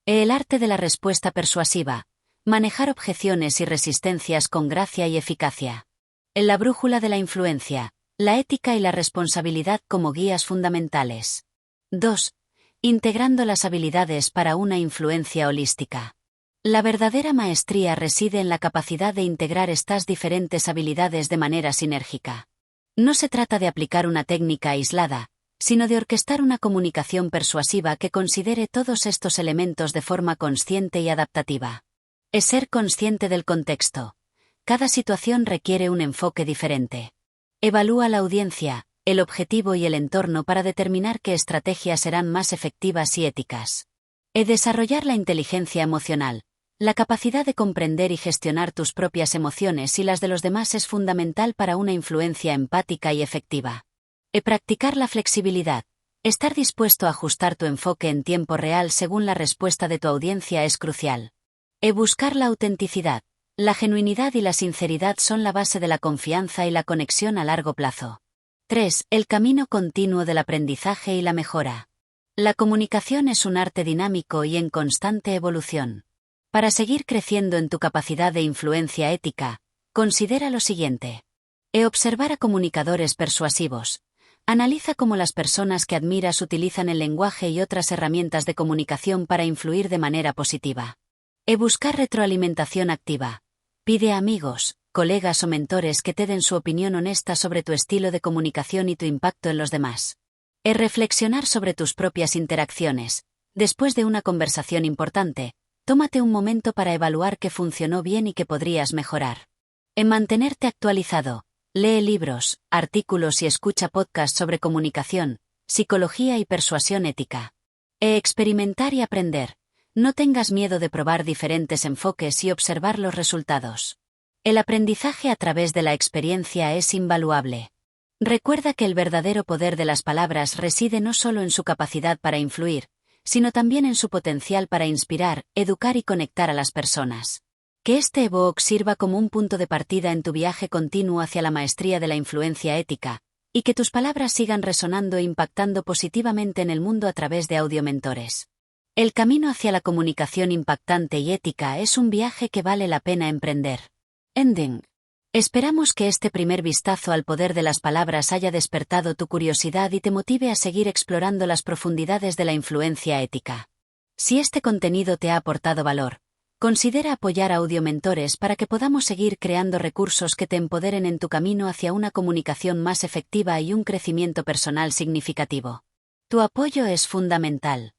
El arte de la respuesta persuasiva. Manejar objeciones y resistencias con gracia y eficacia. En la brújula de la influencia. La ética y la responsabilidad como guías fundamentales. 2. Integrando las habilidades para una influencia holística. La verdadera maestría reside en la capacidad de integrar estas diferentes habilidades de manera sinérgica. No se trata de aplicar una técnica aislada, sino de orquestar una comunicación persuasiva que considere todos estos elementos de forma consciente y adaptativa. Es ser consciente del contexto. Cada situación requiere un enfoque diferente. Evalúa la audiencia, el objetivo y el entorno para determinar qué estrategias serán más efectivas y éticas. Desarrollar la inteligencia emocional. La capacidad de comprender y gestionar tus propias emociones y las de los demás es fundamental para una influencia empática y efectiva. Practicar la flexibilidad. Estar dispuesto a ajustar tu enfoque en tiempo real según la respuesta de tu audiencia es crucial. Buscar la autenticidad. La genuinidad y la sinceridad son la base de la confianza y la conexión a largo plazo. 3. El camino continuo del aprendizaje y la mejora. La comunicación es un arte dinámico y en constante evolución. Para seguir creciendo en tu capacidad de influencia ética, considera lo siguiente. Observar a comunicadores persuasivos. Analiza cómo las personas que admiras utilizan el lenguaje y otras herramientas de comunicación para influir de manera positiva. Buscar retroalimentación activa. Pide a amigos, colegas o mentores que te den su opinión honesta sobre tu estilo de comunicación y tu impacto en los demás. Reflexionar sobre tus propias interacciones. Después de una conversación importante, tómate un momento para evaluar qué funcionó bien y qué podrías mejorar. Mantenerte actualizado. Lee libros, artículos y escucha podcasts sobre comunicación, psicología y persuasión ética. Experimentar y aprender. No tengas miedo de probar diferentes enfoques y observar los resultados. El aprendizaje a través de la experiencia es invaluable. Recuerda que el verdadero poder de las palabras reside no solo en su capacidad para influir, sino también en su potencial para inspirar, educar y conectar a las personas. Que este ebook sirva como un punto de partida en tu viaje continuo hacia la maestría de la influencia ética, y que tus palabras sigan resonando e impactando positivamente en el mundo a través de audiomentores. El camino hacia la comunicación impactante y ética es un viaje que vale la pena emprender. Ending. Esperamos que este primer vistazo al poder de las palabras haya despertado tu curiosidad y te motive a seguir explorando las profundidades de la influencia ética. Si este contenido te ha aportado valor, considera apoyar a Audiomentores para que podamos seguir creando recursos que te empoderen en tu camino hacia una comunicación más efectiva y un crecimiento personal significativo. Tu apoyo es fundamental.